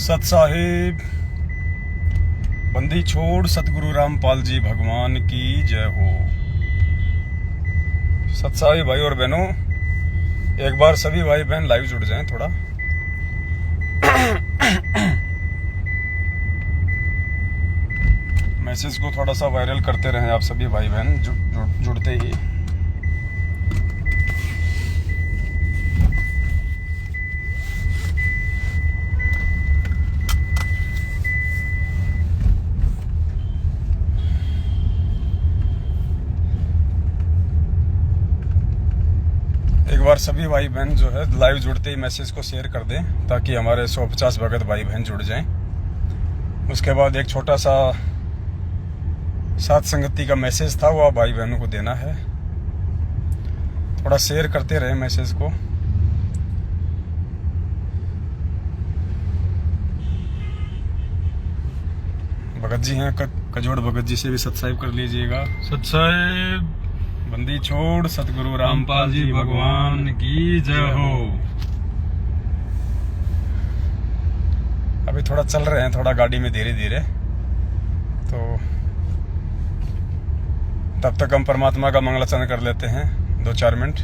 सत साहिब बंदी छोड़ सतगुरु रामपाल जी भगवान की जय हो। सत साहिब भाई और बहनों, एक बार सभी भाई बहन लाइव जुड़ जाएं थोड़ा। मैसेज को थोड़ा सा वायरल करते रहें आप सभी भाई बहन जुड़ते ही। एक बार सभी भाई बहन जो है लाइव जुड़ते ही मैसेज को शेयर कर दें ताकि हमारे 150 भगत भाई बहन जुड़ जाएं। उसके बाद एक छोटा सा साथ संगति का मैसेज था, वो आप भाई बहनों को देना है। थोड़ा शेयर करते रहे मैसेज को। भगत जी हैं कजोड़ भगत जी से भी सब्सक्राइब कर लीजिएगा। सब्सक्राइब बंदी छोड़ सतगुरु रामपाल जी भगवान की जय हो। अभी थोड़ा चल रहे हैं, थोड़ा गाड़ी में धीरे धीरे, तो तब तक हम परमात्मा का मंगलाचरण कर लेते हैं 2-4 मिनट।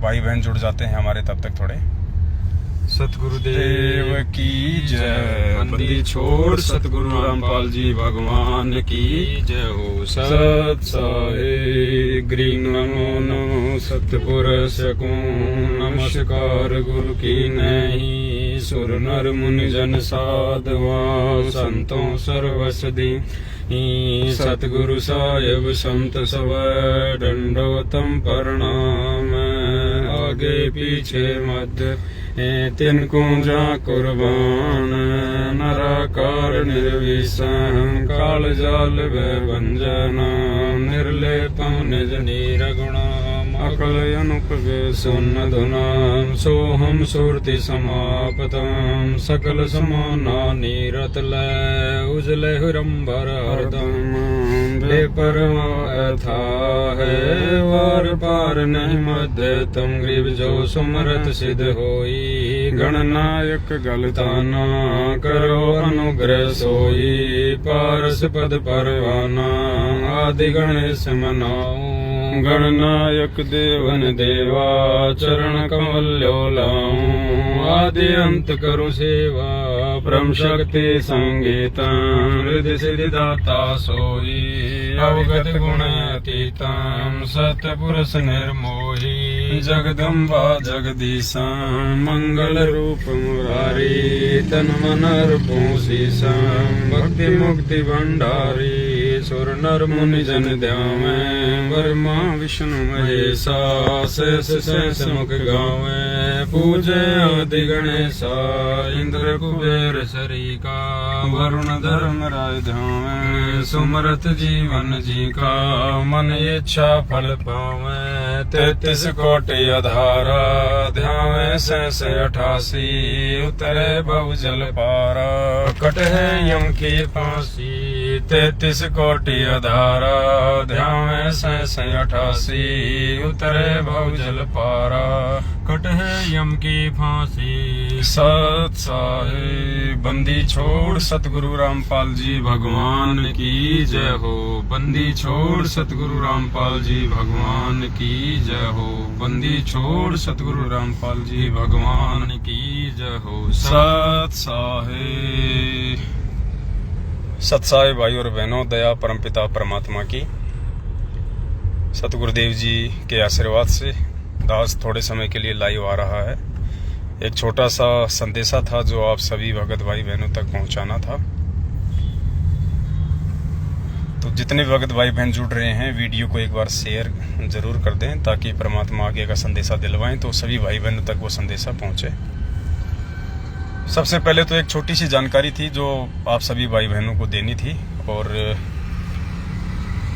भाई बहन जुड़ जाते हैं हमारे तब तक थोड़े। सतगुरुदेव की जय। बंदी छोड़ सतगुरु रामपाल जी भगवान की जय हो। सत साहिब ग्री नमो नमो सतपुरुष को नमस्कार गुरु की नहीं। सुर नर मुनि जन साधवा संतों सर्वसदी। सतगुरु साहिब संत सब दंडोतम प्रणाम। आगे पीछे मध्य तिनको जा कुर्बान। नराकार निर्विषम काल जाल भंजना। निर्लेपम निज नीरगुणाम अकल अनुपवेशुन धुनाम। सोहम सुरति समापतम सकल समाना नीरत लय। उजले हुरम्बर हरदम बेपरवा अथा है। वार पार नहीं मध्य तुम ग्रीव जो सुमरत सिद्ध होई। गणनायक गलताना करो अनुग्रह सोई। पारस पद परवाना आदि गणेश मनाओ। गणनायक देवन देवा चरण कमल्यो लाऊं। आदि अंत करो सेवा परम शक्ति संगीतम। हृदय सिद्धिदाता सोई अवगत गुण अतीतम। सतपुरुष निर्मोही जगदम्बा जगदीशा। मंगल रूप मुरारी तन मन अर्पो शीशम। भक्ति मुक्ति भंडारी सुर नर मुनि जन ध्यावे। वर्मा विष्णु महेशा शेष शेष मुख गावे। पूजे आदि गणेशा इंद्र कुबेर शरीका। वरुण धर्म राय ध्यावे। सुमरत जीवन जी का मन इच्छा फल पावे। 33 कोटि अधारा ध्यावे शेष 88। उतरे बहु जल पारा कट है यम की फांसी। 33 कोटि अधारा ध्यावे शेष 88। उतरे बहु जल पारा कट है यम की फांसी। सत साहिब बंदी छोड़ सतगुरु रामपाल जी भगवान की जय हो। बंदी छोड़ सतगुरु रामपाल जी भगवान की जय हो। बंदी छोड़ सतगुरु रामपाल जी भगवान की जय हो। सत साहिब। सत साहिब भाई और बहनों, दया परमपिता परमात्मा की सतगुरुदेव जी के आशीर्वाद से दास थोड़े समय के लिए लाइव आ रहा है। एक छोटा सा संदेशा था जो आप सभी भगत भाई बहनों तक पहुंचाना था। तो जितने भगत भाई बहन जुड़ रहे हैं वीडियो को एक बार शेयर जरूर कर दें ताकि परमात्मा आगे का संदेशा दिलवाएं तो सभी भाई बहनों तक वो संदेशा पहुंचे। सबसे पहले तो एक छोटी सी जानकारी थी जो आप सभी भाई बहनों को देनी थी। और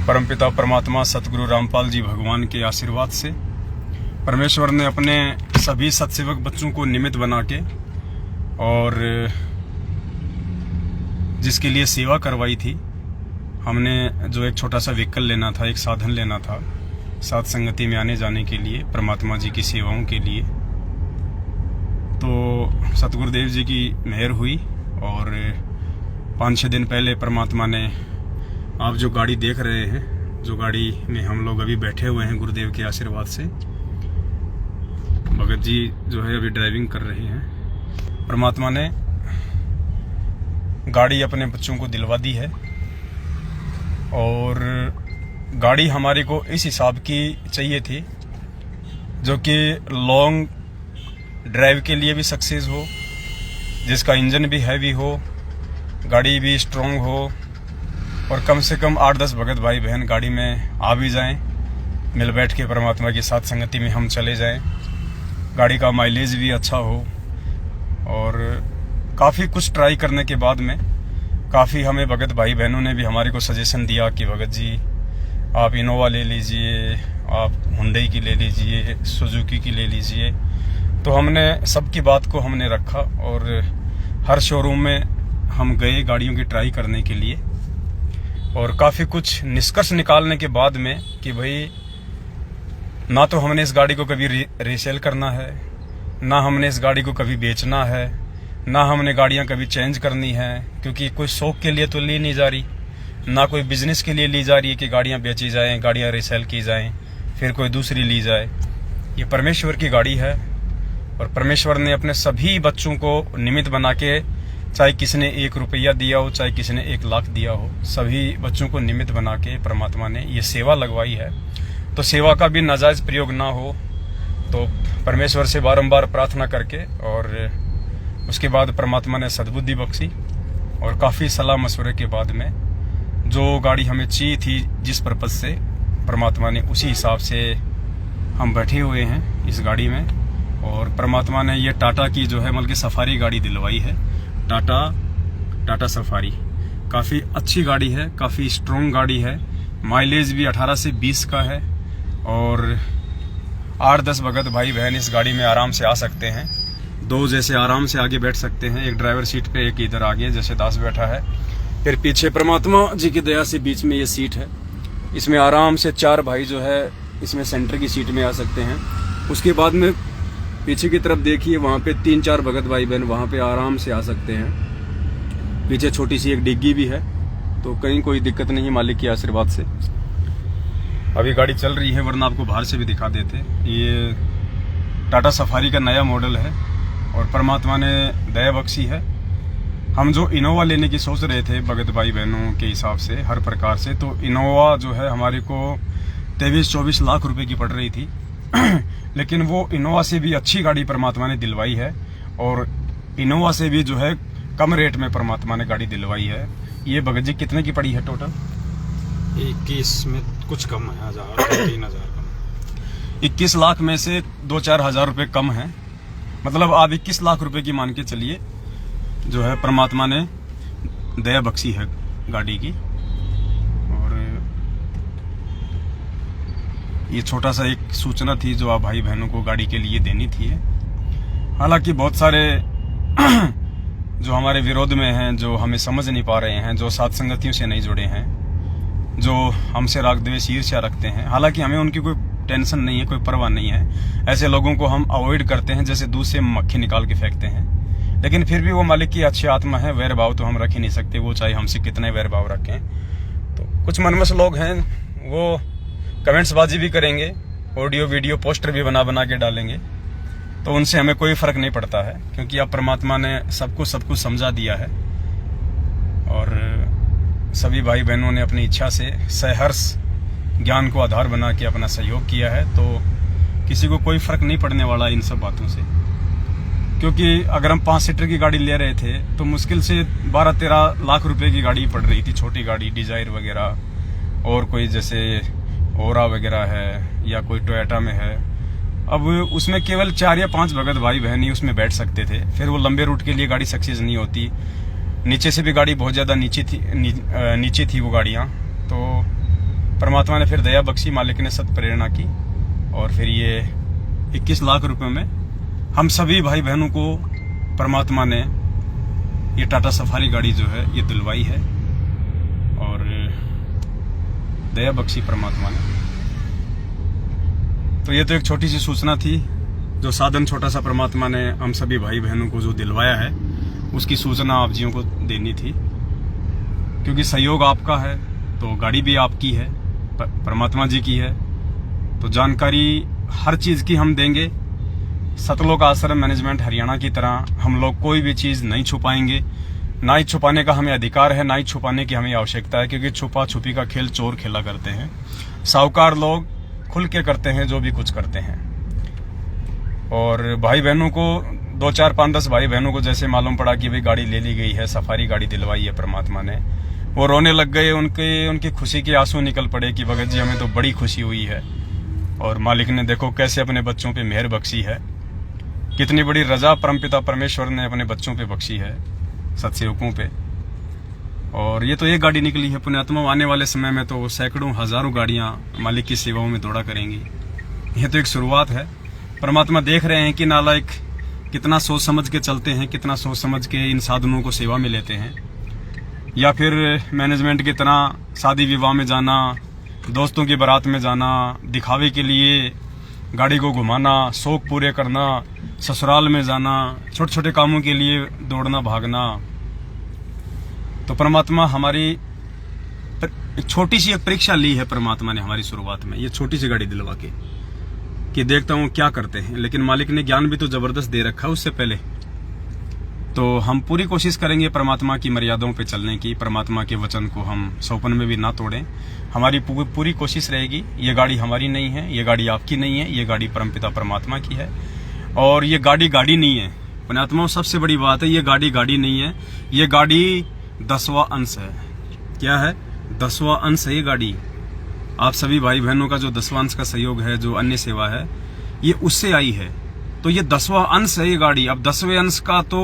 परमपिता परमात्मा सतगुरु रामपाल जी भगवान के आशीर्वाद से परमेश्वर ने अपने सभी सत्सेवक बच्चों को निमित्त बना के और जिसके लिए सेवा करवाई थी, हमने जो एक छोटा सा व्हीकल लेना था, एक साधन लेना था साथ संगति में आने जाने के लिए, परमात्मा जी की सेवाओं के लिए, तो सतगुरुदेव जी की मेहर हुई और 5-6 दिन पहले परमात्मा ने, आप जो गाड़ी देख रहे हैं, जो गाड़ी में हम लोग अभी बैठे हुए हैं गुरुदेव के आशीर्वाद से, भगत जी जो है अभी ड्राइविंग कर रहे हैं। परमात्मा ने गाड़ी अपने बच्चों को दिलवा दी है और गाड़ी हमारे को इस हिसाब की चाहिए थी जो कि लॉन्ग ड्राइव के लिए भी सक्सेस हो, जिसका इंजन भी हैवी हो, गाड़ी भी स्ट्रॉन्ग हो और कम से कम 8-10 भगत भाई बहन गाड़ी में आ भी जाएं, मिल बैठ के परमात्मा की साथ संगति में हम चले जाएं, गाड़ी का माइलेज भी अच्छा हो। और काफ़ी कुछ ट्राई करने के बाद में काफ़ी हमें भगत भाई बहनों ने भी हमारे को सजेशन दिया कि भगत जी आप इनोवा ले लीजिए, आप हुंडई की ले लीजिए, सुजुकी की ले लीजिए। तो हमने सबकी बात को हमने रखा और हर शोरूम में हम गए गाड़ियों की ट्राई करने के लिए और काफ़ी कुछ निष्कर्ष निकालने के बाद में कि भाई ना तो हमने इस गाड़ी को कभी रीसेल करना है, ना हमने इस गाड़ी को कभी बेचना है, ना हमने गाड़ियां कभी चेंज करनी है, क्योंकि कोई शौक के लिए तो ली नहीं जा रही, ना कोई बिजनेस के लिए ली जा रही है कि गाड़ियां बेची जाएं, गाड़ियां रीसेल की जाएं, फिर कोई दूसरी ली जाए। ये परमेश्वर की गाड़ी है और परमेश्वर ने अपने सभी बच्चों को निमित्त बना के, चाहे किसी ने 1 रुपया दिया हो, चाहे किसी ने 1 लाख दिया हो, सभी बच्चों को निमित्त बना के परमात्मा ने ये सेवा लगवाई है। तो सेवा का भी नाजायज प्रयोग ना हो, तो परमेश्वर से बारंबार प्रार्थना करके और उसके बाद परमात्मा ने सद्बुद्धि बख्शी और काफ़ी सलाह मशवरे के बाद में जो गाड़ी हमें चाहिए थी जिस पर्पज़ से, परमात्मा ने उसी हिसाब से हम बैठे हुए हैं इस गाड़ी में। और परमात्मा ने ये टाटा की जो है बल्कि सफारी गाड़ी दिलवाई है, टाटा सफारी। काफ़ी अच्छी गाड़ी है, काफ़ी स्ट्रॉन्ग गाड़ी है, माइलेज भी 18 से 20 का है और 8-10 भगत भाई बहन इस गाड़ी में आराम से आ सकते हैं। 2 जैसे आराम से आगे बैठ सकते हैं, एक ड्राइवर सीट पे, एक इधर आगे जैसे दास बैठा है, फिर पीछे परमात्मा जी की दया से बीच में ये सीट है। इसमें आराम से 4 भाई जो है इसमें सेंटर की सीट में आ सकते हैं। उसके बाद में पीछे की तरफ देखिए, वहाँ पे 3-4 भगत भाई बहन वहाँ पे आराम से आ सकते हैं। पीछे छोटी सी एक डिग्गी भी है, तो कहीं कोई दिक्कत नहीं मालिक के आशीर्वाद से। अभी गाड़ी चल रही है, वरना आपको बाहर से भी दिखा देते। ये टाटा सफारी का नया मॉडल है और परमात्मा ने दया बख्शी है। हम जो इनोवा लेने की सोच रहे थे भगत भाई बहनों के हिसाब से हर प्रकार से, तो इनोवा जो है हमारे को 23-24 लाख रुपए की पड़ रही थी लेकिन वो इनोवा से भी अच्छी गाड़ी परमात्मा ने दिलवाई है और इनोवा से भी जो है कम रेट में परमात्मा ने गाड़ी दिलवाई है। ये भगत जी कितने की पड़ी है टोटल? 21 में कुछ कम है, 3,000 कम। 21 लाख में से 2-4 हज़ार रुपये कम है, मतलब आप 21 लाख रुपए की मान के चलिए जो है परमात्मा ने दया बख्शी है गाड़ी की। और ये छोटा सा एक सूचना थी जो आप भाई बहनों को गाड़ी के लिए देनी थी। हालांकि बहुत सारे जो हमारे विरोध में हैं, जो हमें समझ नहीं पा रहे हैं, जो साथ संगतियों से नहीं जुड़े हैं, जो हमसे राग द्वेष ईर्ष्या रखते हैं, हालांकि हमें उनकी कोई टेंशन नहीं है, कोई परवाह नहीं है। ऐसे लोगों को हम अवॉइड करते हैं जैसे दूध से मक्खी निकाल के फेंकते हैं। लेकिन फिर भी वो मालिक की अच्छी आत्मा है, वैर भाव तो हम रख ही नहीं सकते, वो चाहे हमसे कितने वैर भाव रखें। तो कुछ मनमस लोग हैं, वो कमेंट्सबाजी भी करेंगे, ऑडियो वीडियो पोस्टर भी बना बना के डालेंगे, तो उनसे हमें कोई फर्क नहीं पड़ता है, क्योंकि अब परमात्मा ने सबको सब कुछ समझा दिया है और सभी भाई बहनों ने अपनी इच्छा से सहर्ष ज्ञान को आधार बना के अपना सहयोग किया है। तो किसी को कोई फर्क नहीं पड़ने वाला इन सब बातों से, क्योंकि अगर हम 5 सीटर की गाड़ी ले रहे थे तो मुश्किल से 12-13 लाख रुपए की गाड़ी पड़ रही थी, छोटी गाड़ी डिजायर वगैरह, और कोई जैसे ओरा वगैरह है या कोई टोयोटा में है। अब उसमें केवल 4 या 5 भगत भाई बहन ही उसमें बैठ सकते थे, फिर वो लंबे रूट के लिए गाड़ी सक्सेस नहीं होती। नीचे से भी गाड़ी बहुत ज़्यादा नीचे थी वो गाड़ियाँ। तो परमात्मा ने फिर दया बख्शी, मालिक ने सत प्रेरणा की और फिर ये 21 लाख रुपए में हम सभी भाई बहनों को परमात्मा ने ये टाटा सफारी गाड़ी जो है ये दिलवाई है और दया बख्शी परमात्मा ने। तो ये तो एक छोटी सी सूचना थी, जो साधन छोटा सा परमात्मा ने हम सभी भाई बहनों को जो दिलवाया है उसकी सूचना आप जियों को देनी थी, क्योंकि सहयोग आपका है तो गाड़ी भी आपकी है, परमात्मा जी की है, तो जानकारी हर चीज़ की हम देंगे। सतलोक आश्रम मैनेजमेंट हरियाणा की तरह हम लोग कोई भी चीज़ नहीं छुपाएंगे, ना ही छुपाने का हमें अधिकार है, ना ही छुपाने की हमें आवश्यकता है, क्योंकि छुपा छुपी का खेल चोर खेला करते हैं। साहूकार लोग खुल के करते हैं जो भी कुछ करते हैं। और भाई बहनों को 2, 4, 5, 10 भाई बहनों को जैसे मालूम पड़ा कि भाई गाड़ी ले ली गई है, सफारी गाड़ी दिलवाई है परमात्मा ने, वो रोने लग गए। उनकी खुशी के आंसू निकल पड़े कि भगत जी हमें तो बड़ी खुशी हुई है, और मालिक ने देखो कैसे अपने बच्चों पे मेहर बख्शी है, कितनी बड़ी रजा परमपिता परमेश्वर ने अपने बच्चों पे बख्शी है, सत्सेवकों पे। और ये तो एक गाड़ी निकली है पुण्यात्मा, आने वाले समय में तो सैकड़ों हजारों गाड़ियां मालिक की सेवाओं में दौड़ा करेंगी। यह तो एक शुरुआत है। परमात्मा देख रहे हैं कि नालायक कितना सोच समझ के चलते हैं, कितना सोच समझ के इन साधनों को सेवा में लेते हैं, या फिर मैनेजमेंट की तरह शादी विवाह में जाना, दोस्तों की बारात में जाना, दिखावे के लिए गाड़ी को घुमाना, शौक पूरे करना, ससुराल में जाना, छोटे छोटे कामों के लिए दौड़ना भागना। तो परमात्मा हमारी एक छोटी सी एक परीक्षा ली है परमात्मा ने हमारी शुरुआत में, ये छोटी सी गाड़ी दिलवा के कि देखता हूँ क्या करते हैं। लेकिन मालिक ने ज्ञान भी तो जबरदस्त दे रखा है उससे पहले। तो हम पूरी कोशिश करेंगे परमात्मा की मर्यादाओं पे चलने की, परमात्मा के वचन को हम सौपन में भी ना तोड़ें। हमारी पूरी कोशिश रहेगी। ये गाड़ी हमारी नहीं है, ये गाड़ी आपकी नहीं है, ये गाड़ी परमपिता परमात्मा की है। और ये गाड़ी नहीं है पुण्यात्मा, सबसे बड़ी बात है, ये गाड़ी नहीं है, ये गाड़ी 10वां अंश है। क्या है? 10वां अंश है ये गाड़ी। आप सभी भाई बहनों का जो 10वां अंश का सहयोग है, जो अन्य सेवा है, ये उससे आई है। तो ये 10वां अंश है ये गाड़ी। अब 10वें अंश का तो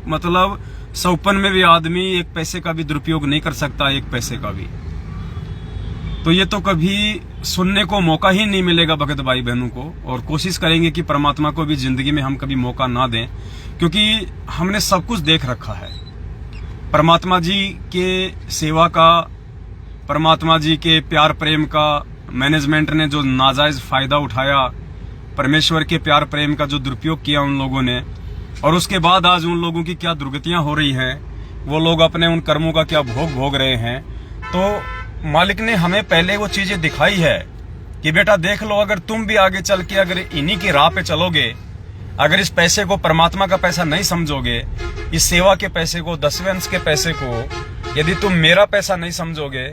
मतलब सौपन में भी आदमी एक पैसे का भी दुरुपयोग नहीं कर सकता, एक पैसे का भी। तो ये तो कभी सुनने को मौका ही नहीं मिलेगा भगत भाई बहनों को। और कोशिश करेंगे कि परमात्मा को भी जिंदगी में हम कभी मौका ना दें, क्योंकि हमने सब कुछ देख रखा है। परमात्मा जी के सेवा का, परमात्मा जी के प्यार प्रेम का मैनेजमेंट ने जो नाजायज फायदा उठाया, परमेश्वर के प्यार प्रेम का जो दुरुपयोग किया उन लोगों ने, और उसके बाद आज उन लोगों की क्या दुर्गतियां हो रही हैं, वो लोग अपने उन कर्मों का क्या भोग रहे हैं। तो मालिक ने हमें पहले वो चीजें दिखाई है कि बेटा देख लो, अगर तुम भी आगे चल के अगर इन्हीं की राह पे चलोगे, अगर इस पैसे को परमात्मा का पैसा नहीं समझोगे, इस सेवा के पैसे को, 10वें अंश के पैसे को यदि तुम मेरा पैसा नहीं समझोगे,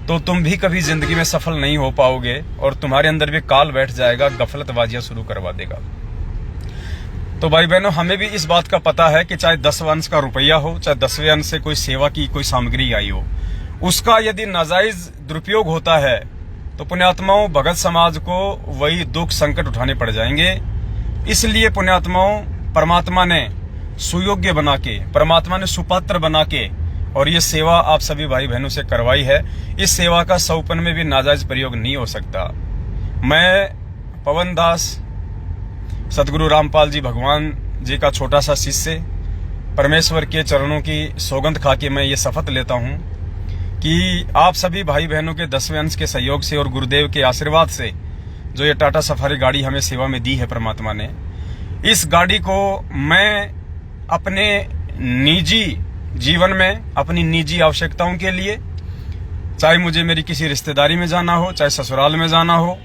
तो तुम भी कभी जिंदगी में सफल नहीं हो पाओगे, और तुम्हारे अंदर भी काल बैठ जाएगा, गफलतबाजियां शुरू करवा देगा। तो भाई बहनों, हमें भी इस बात का पता है कि चाहे 10वां अंश का रुपया हो, चाहे 10वें अंश से कोई सेवा की कोई सामग्री आई हो, उसका यदि नाजायज दुरुपयोग होता है तो पुण्यात्माओं भगत समाज को वही दुख संकट उठाने पड़ जाएंगे। इसलिए पुण्यात्माओं परमात्मा ने सुयोग्य बना के, परमात्मा ने सुपात्र बना के और ये सेवा आप सभी भाई बहनों से करवाई है। इस सेवा का सौपन में भी नाजायज प्रयोग नहीं हो सकता। मैं पवन दास, सतगुरु रामपाल जी भगवान जी का छोटा सा शिष्य, परमेश्वर के चरणों की सौगंध खा के मैं ये शपथ लेता हूँ कि आप सभी भाई बहनों के 10वें अंश के सहयोग से और गुरुदेव के आशीर्वाद से जो ये टाटा सफारी गाड़ी हमें सेवा में दी है परमात्मा ने, इस गाड़ी को मैं अपने निजी जीवन में, अपनी निजी आवश्यकताओं के लिए, चाहे मुझे मेरी किसी रिश्तेदारी में जाना हो, चाहे ससुराल में जाना हो,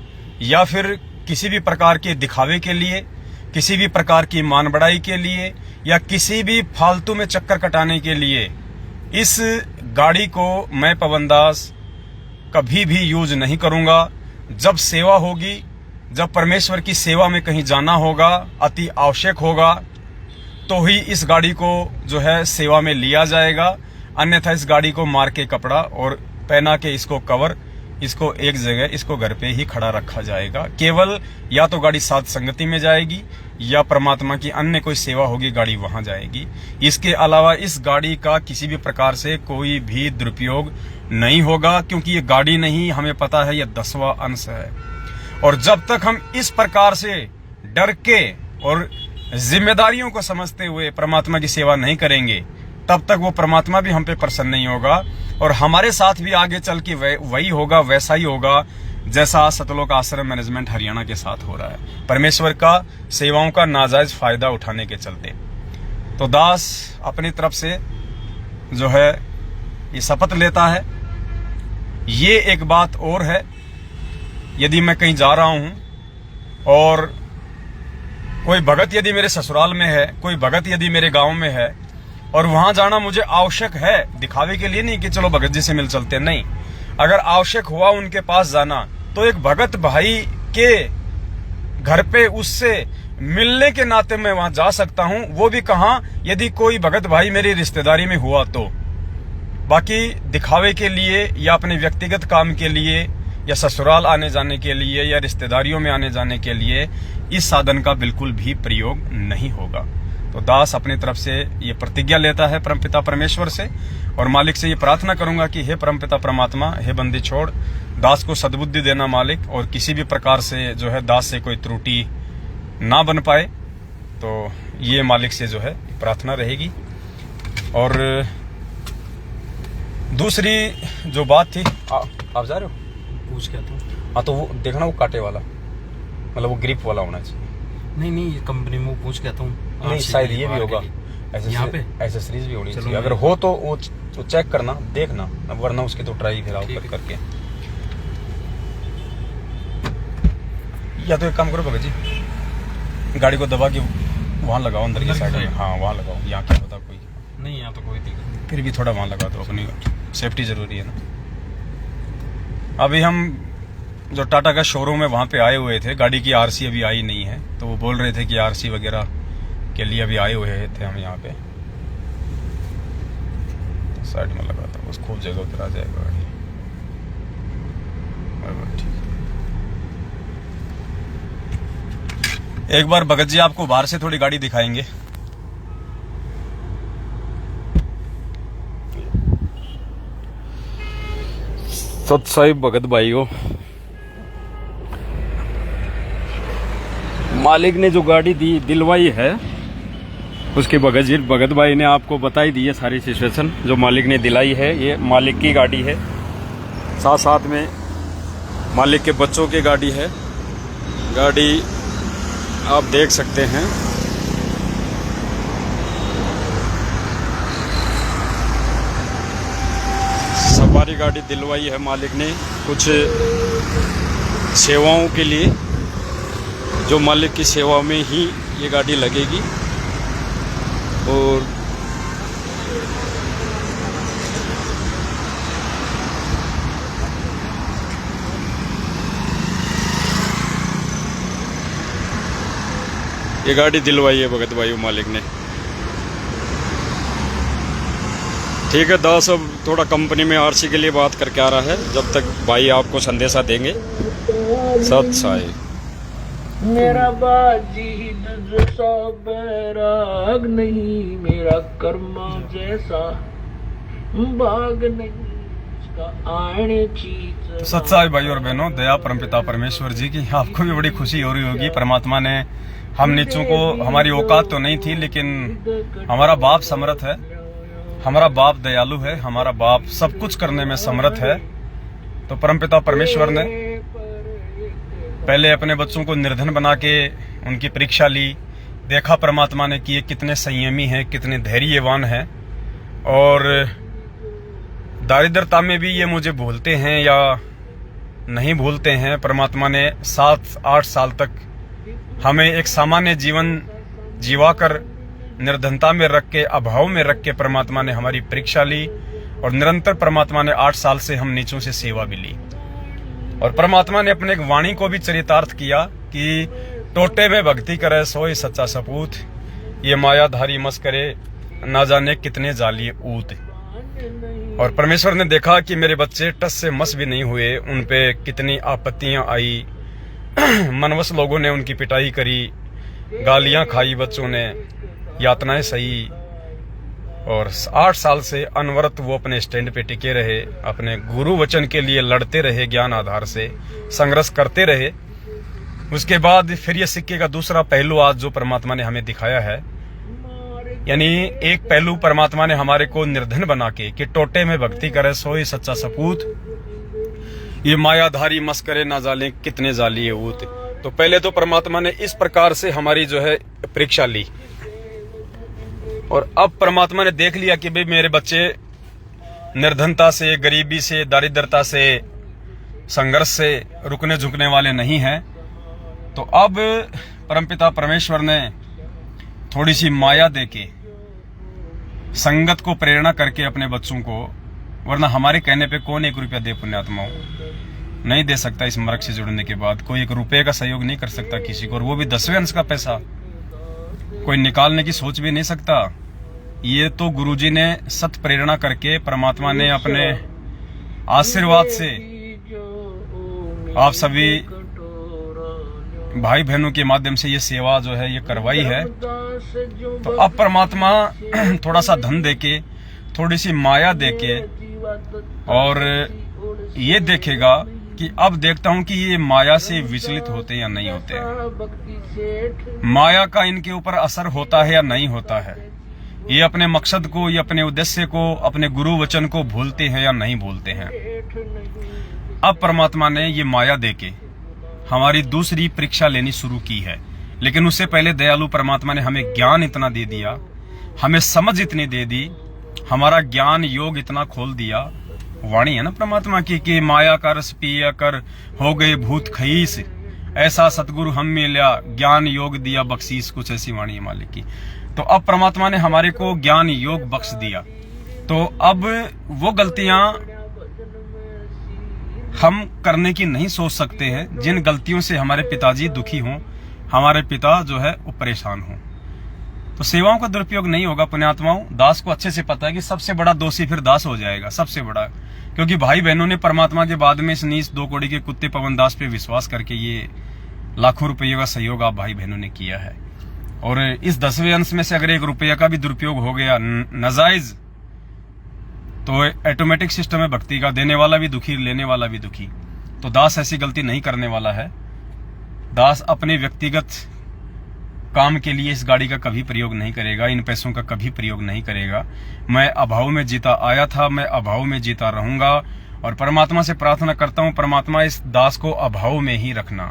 या फिर किसी भी प्रकार के दिखावे के लिए, किसी भी प्रकार की मान बढ़ाई के लिए, या किसी भी फालतू में चक्कर कटाने के लिए, इस गाड़ी को मैं पवन दास कभी भी यूज नहीं करूंगा। जब सेवा होगी, जब परमेश्वर की सेवा में कहीं जाना होगा, अति आवश्यक होगा, तो ही इस गाड़ी को जो है सेवा में लिया जाएगा। अन्यथा इस गाड़ी को मार के कपड़ा और पहना के इसको कवर, इसको एक जगह, इसको घर पे ही खड़ा रखा जाएगा। केवल या तो गाड़ी साध संगति में जाएगी, या परमात्मा की अन्य कोई सेवा होगी, गाड़ी वहां जाएगी। इसके अलावा इस गाड़ी का किसी भी प्रकार से कोई भी दुरुपयोग नहीं होगा, क्योंकि ये गाड़ी नहीं, हमें पता है ये 10वां अंश है। और जब तक हम इस प्रकार से डर के और जिम्मेदारियों को समझते हुए परमात्मा की सेवा नहीं करेंगे, तब तक वो परमात्मा भी हम पे प्रसन्न नहीं होगा, और हमारे साथ भी आगे चल के वही होगा, वैसा ही होगा जैसा सतलोक आश्रम मैनेजमेंट हरियाणा के साथ हो रहा है, परमेश्वर का सेवाओं का नाजायज फायदा उठाने के चलते। तो दास अपनी तरफ से जो है ये शपथ लेता है। ये एक बात और है, यदि मैं कहीं जा रहा हूं और कोई भगत यदि मेरे ससुराल में है, कोई भगत यदि मेरे गांव में है और वहां जाना मुझे आवश्यक है, दिखावे के लिए नहीं कि चलो भगत जी से मिल चलते, नहीं, अगर आवश्यक हुआ उनके पास जाना तो एक भगत भाई के घर पे उससे मिलने के नाते मैं वहां जा सकता हूं। वो भी कहां, यदि कोई भगत भाई मेरी रिश्तेदारी में हुआ तो। बाकी दिखावे के लिए या अपने व्यक्तिगत काम के लिए या ससुराल आने जाने के लिए या रिश्तेदारियों में आने जाने के लिए इस साधन का बिल्कुल भी प्रयोग नहीं होगा। तो दास अपनी तरफ से ये प्रतिज्ञा लेता है परमपिता परमेश्वर से, और मालिक से ये प्रार्थना करूंगा कि हे परमपिता परमात्मा, हे बंदी छोड़, दास को सद्बुद्धि देना मालिक, और किसी भी प्रकार से जो है दास से कोई त्रुटि ना बन पाए। तो ये मालिक से जो है प्रार्थना रहेगी। और दूसरी जो बात थी, आप जा रहे हो? पूछ क्या था? हाँ, तो वो देखना, वो कांटे वाला, मतलब वो ग्रिप वाला होना चाहिए। नहीं, ये कंपनी में वो पूछ कहता हूँ। नहीं, शायद ये भी होगा, यहाँ पे एसेसरीज भी होनी चाहिए। अगर हो तो वो चेक करना, देखना, वरना उसके तो ट्राई फिर आओ करके। या तो एक काम करो भगत जी, गाड़ी को दबा के वहां लगाओ, अंदर की साइड में। हाँ, वहां लगाओ, यहाँ क्या पता कोई नहीं, यहाँ तो कोई दिक्कत नहीं, फिर भी थोड़ा वहां लगा दो, अपनी सेफ्टी जरूरी है ना। अभी हम जो टाटा का शोरूम है वहां पे आए हुए थे, गाड़ी की आरसी अभी आई नहीं है, तो वो बोल रहे थे कि आरसी वगैरह के लिए अभी आए हुए थे हम यहाँ पे। साइड में लगा था, बस खूब जगह पर आ जाएगा गाड़ी। ठीक है, एक बार भगत जी आपको बाहर से थोड़ी गाड़ी दिखाएंगे। सत साहिब भगत भाई हो, मालिक ने जो गाड़ी दी दिलवाई है, उसके भगत भाई ने आपको बताई दी है सारी सिचुएशन जो मालिक ने दिलाई है। ये मालिक की गाड़ी है, साथ साथ में मालिक के बच्चों की गाड़ी है। गाड़ी आप देख सकते हैं, सवारी गाड़ी दिलवाई है मालिक ने कुछ सेवाओं के लिए, जो मालिक की सेवा में ही ये गाड़ी लगेगी। और ये गाड़ी दिलवाई है भगत भाई मालिक ने। ठीक है दास, अब थोड़ा कंपनी में आरसी के लिए बात करके आ रहा है, जब तक भाई आपको संदेशा देंगे। सत साई। मेरा बाजी जैसा बैराग नहीं, मेरा कर्मा जैसा बाग नहीं, उसका आने चीज। सत्साई भाई और बहनों, दया परमपिता परमेश्वर जी की आपको भी बड़ी खुशी हो रही होगी। परमात्मा ने हम नीचों को, हमारी औकात तो नहीं थी, लेकिन हमारा बाप समर्थ है, हमारा बाप दयालु है, हमारा बाप सब कुछ करने में समर्थ है। तो परमपिता परमेश्वर ने पहले अपने बच्चों को निर्धन बना के उनकी परीक्षा ली, देखा परमात्मा ने कि ये कितने संयमी हैं, कितने धैर्यवान हैं, और दारिद्रता में भी ये मुझे भूलते हैं या नहीं भूलते हैं। परमात्मा ने 7-8 साल तक हमें एक सामान्य जीवन जीवाकर निर्धनता में रख के, अभाव में रख के परमात्मा ने हमारी परीक्षा ली, और निरंतर परमात्मा ने 8 साल से हम नीचों से सेवा भी ली। और परमात्मा ने अपने एक वाणी को भी चरितार्थ किया कि टोटे में भक्ति करे सोई सच्चा सपूत, ये मायाधारी मस करे ना जाने कितने जालिए ऊत। और परमेश्वर ने देखा कि मेरे बच्चे टस से मस भी नहीं हुए, उन पे कितनी आपत्तियां आई, मनवस लोगों ने उनकी पिटाई करी, गालियां खाई बच्चों ने, यातनाएं सही, और 8 साल से अनवरत वो अपने स्टैंड पे टिके रहे, अपने गुरु वचन के लिए लड़ते रहे, ज्ञान आधार से संघर्ष करते रहे। उसके बाद फिर ये सिक्के का दूसरा पहलू आज जो परमात्मा ने हमें दिखाया है, यानी एक पहलू परमात्मा ने हमारे को निर्धन बना के कि टोटे में भक्ति करे सोई सच्चा सपूत, ये मायाधारी मस करे ना जाले कितने जालिए ऊत। तो पहले तो परमात्मा ने इस प्रकार से हमारी जो है परीक्षा ली, और अब परमात्मा ने देख लिया कि भाई मेरे बच्चे निर्धनता से, गरीबी से, दारिद्रता से, संघर्ष से रुकने झुकने वाले नहीं हैं, तो अब परमपिता परमेश्वर ने थोड़ी सी माया देके, संगत को प्रेरणा करके अपने बच्चों को, वरना हमारे कहने पे कौन 1 रुपया दे पुण्यात्माओं, नहीं दे सकता। इस मर्ग से जुड़ने के बाद कोई 1 रुपये का सहयोग नहीं कर सकता किसी को, और वो भी 10वें अंश का पैसा कोई निकालने की सोच भी नहीं सकता। ये तो गुरुजी ने सत प्रेरणा करके, परमात्मा ने अपने आशीर्वाद से आप सभी भाई बहनों के माध्यम से ये सेवा जो है ये करवाई है। तो अब परमात्मा थोड़ा सा धन देके, थोड़ी सी माया देके, और ये देखेगा कि अब देखता हूं कि ये माया से विचलित होते हैं या नहीं होते हैं, माया का इनके ऊपर असर होता है या नहीं होता है, ये अपने मकसद को, ये अपने उद्देश्य को, अपने गुरु वचन को भूलते हैं या नहीं भूलते हैं। अब परमात्मा ने ये माया देके हमारी दूसरी परीक्षा लेनी शुरू की है, लेकिन उससे पहले दयालु परमात्मा ने हमें ज्ञान इतना दे दिया, हमें समझ इतनी दे दी, हमारा ज्ञान योग इतना खोल दिया। वाणी है ना परमात्मा की कि माया का रस पिया कर हो गए भूत खईस, ऐसा सतगुरु हम मिला ज्ञान योग दिया बख्शीस, कुछ ऐसी वाणी है मालिक की। तो अब परमात्मा ने हमारे को ज्ञान योग बख्श दिया, तो अब वो गलतियां हम करने की नहीं सोच सकते हैं जिन गलतियों से हमारे पिताजी दुखी हों, हमारे पिता जो है वो परेशान हों। तो सेवाओं का दुरुपयोग नहीं होगा पुण्यात्माओं। दास को अच्छे से पता है कि सबसे बड़ा दोषी फिर दास हो जाएगा, सबसे बड़ा, क्योंकि भाई बहनों ने परमात्मा के बाद में इस नीच 2 कौड़ी के कुत्ते पवन दास पे विश्वास करके ये लाखों रुपये का सहयोग आप भाई बहनों ने किया है। और इस 10वें अंश में से अगर 1 रुपया का भी दुरुपयोग हो गया नाजायज, तो ऑटोमेटिक सिस्टम है भक्ति का, देने वाला भी दुखी, लेने वाला भी दुखी। तो दास ऐसी गलती नहीं करने वाला है। दास अपने व्यक्तिगत काम के लिए इस गाड़ी का कभी प्रयोग नहीं करेगा, इन पैसों का कभी प्रयोग नहीं करेगा। मैं अभाव में जीता आया था, मैं अभाव में जीता रहूंगा, और परमात्मा से प्रार्थना करता हूं परमात्मा इस दास को अभाव में ही रखना,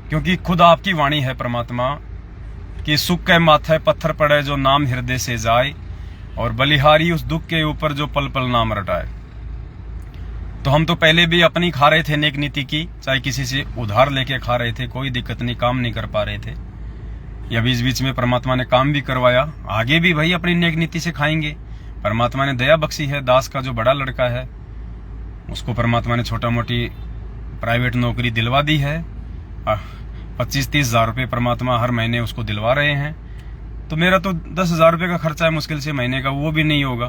क्योंकि खुद आपकी वाणी है परमात्मा कि सुख के माथे पत्थर पड़े जो नाम हृदय से जाए, और बलिहारी उस दुख के ऊपर जो पल पल नाम रटाए। तो हम तो पहले भी अपनी खा रहे थे नेक नीति की, चाहे किसी से उधार लेके खा रहे थे, कोई दिक्कत नहीं, काम नहीं कर पा रहे थे, या बीच बीच में परमात्मा ने काम भी करवाया, आगे भी भाई अपनी नेक नीति से खाएंगे। परमात्मा ने दया बख्शी है। दास का जो बड़ा लड़का है उसको परमात्मा ने छोटा मोटी प्राइवेट नौकरी दिलवा दी है, 25-30 हजार रुपये परमात्मा हर महीने उसको दिलवा रहे हैं। तो मेरा तो 10 हजार रुपये का खर्चा है मुश्किल से महीने का, वो भी नहीं होगा।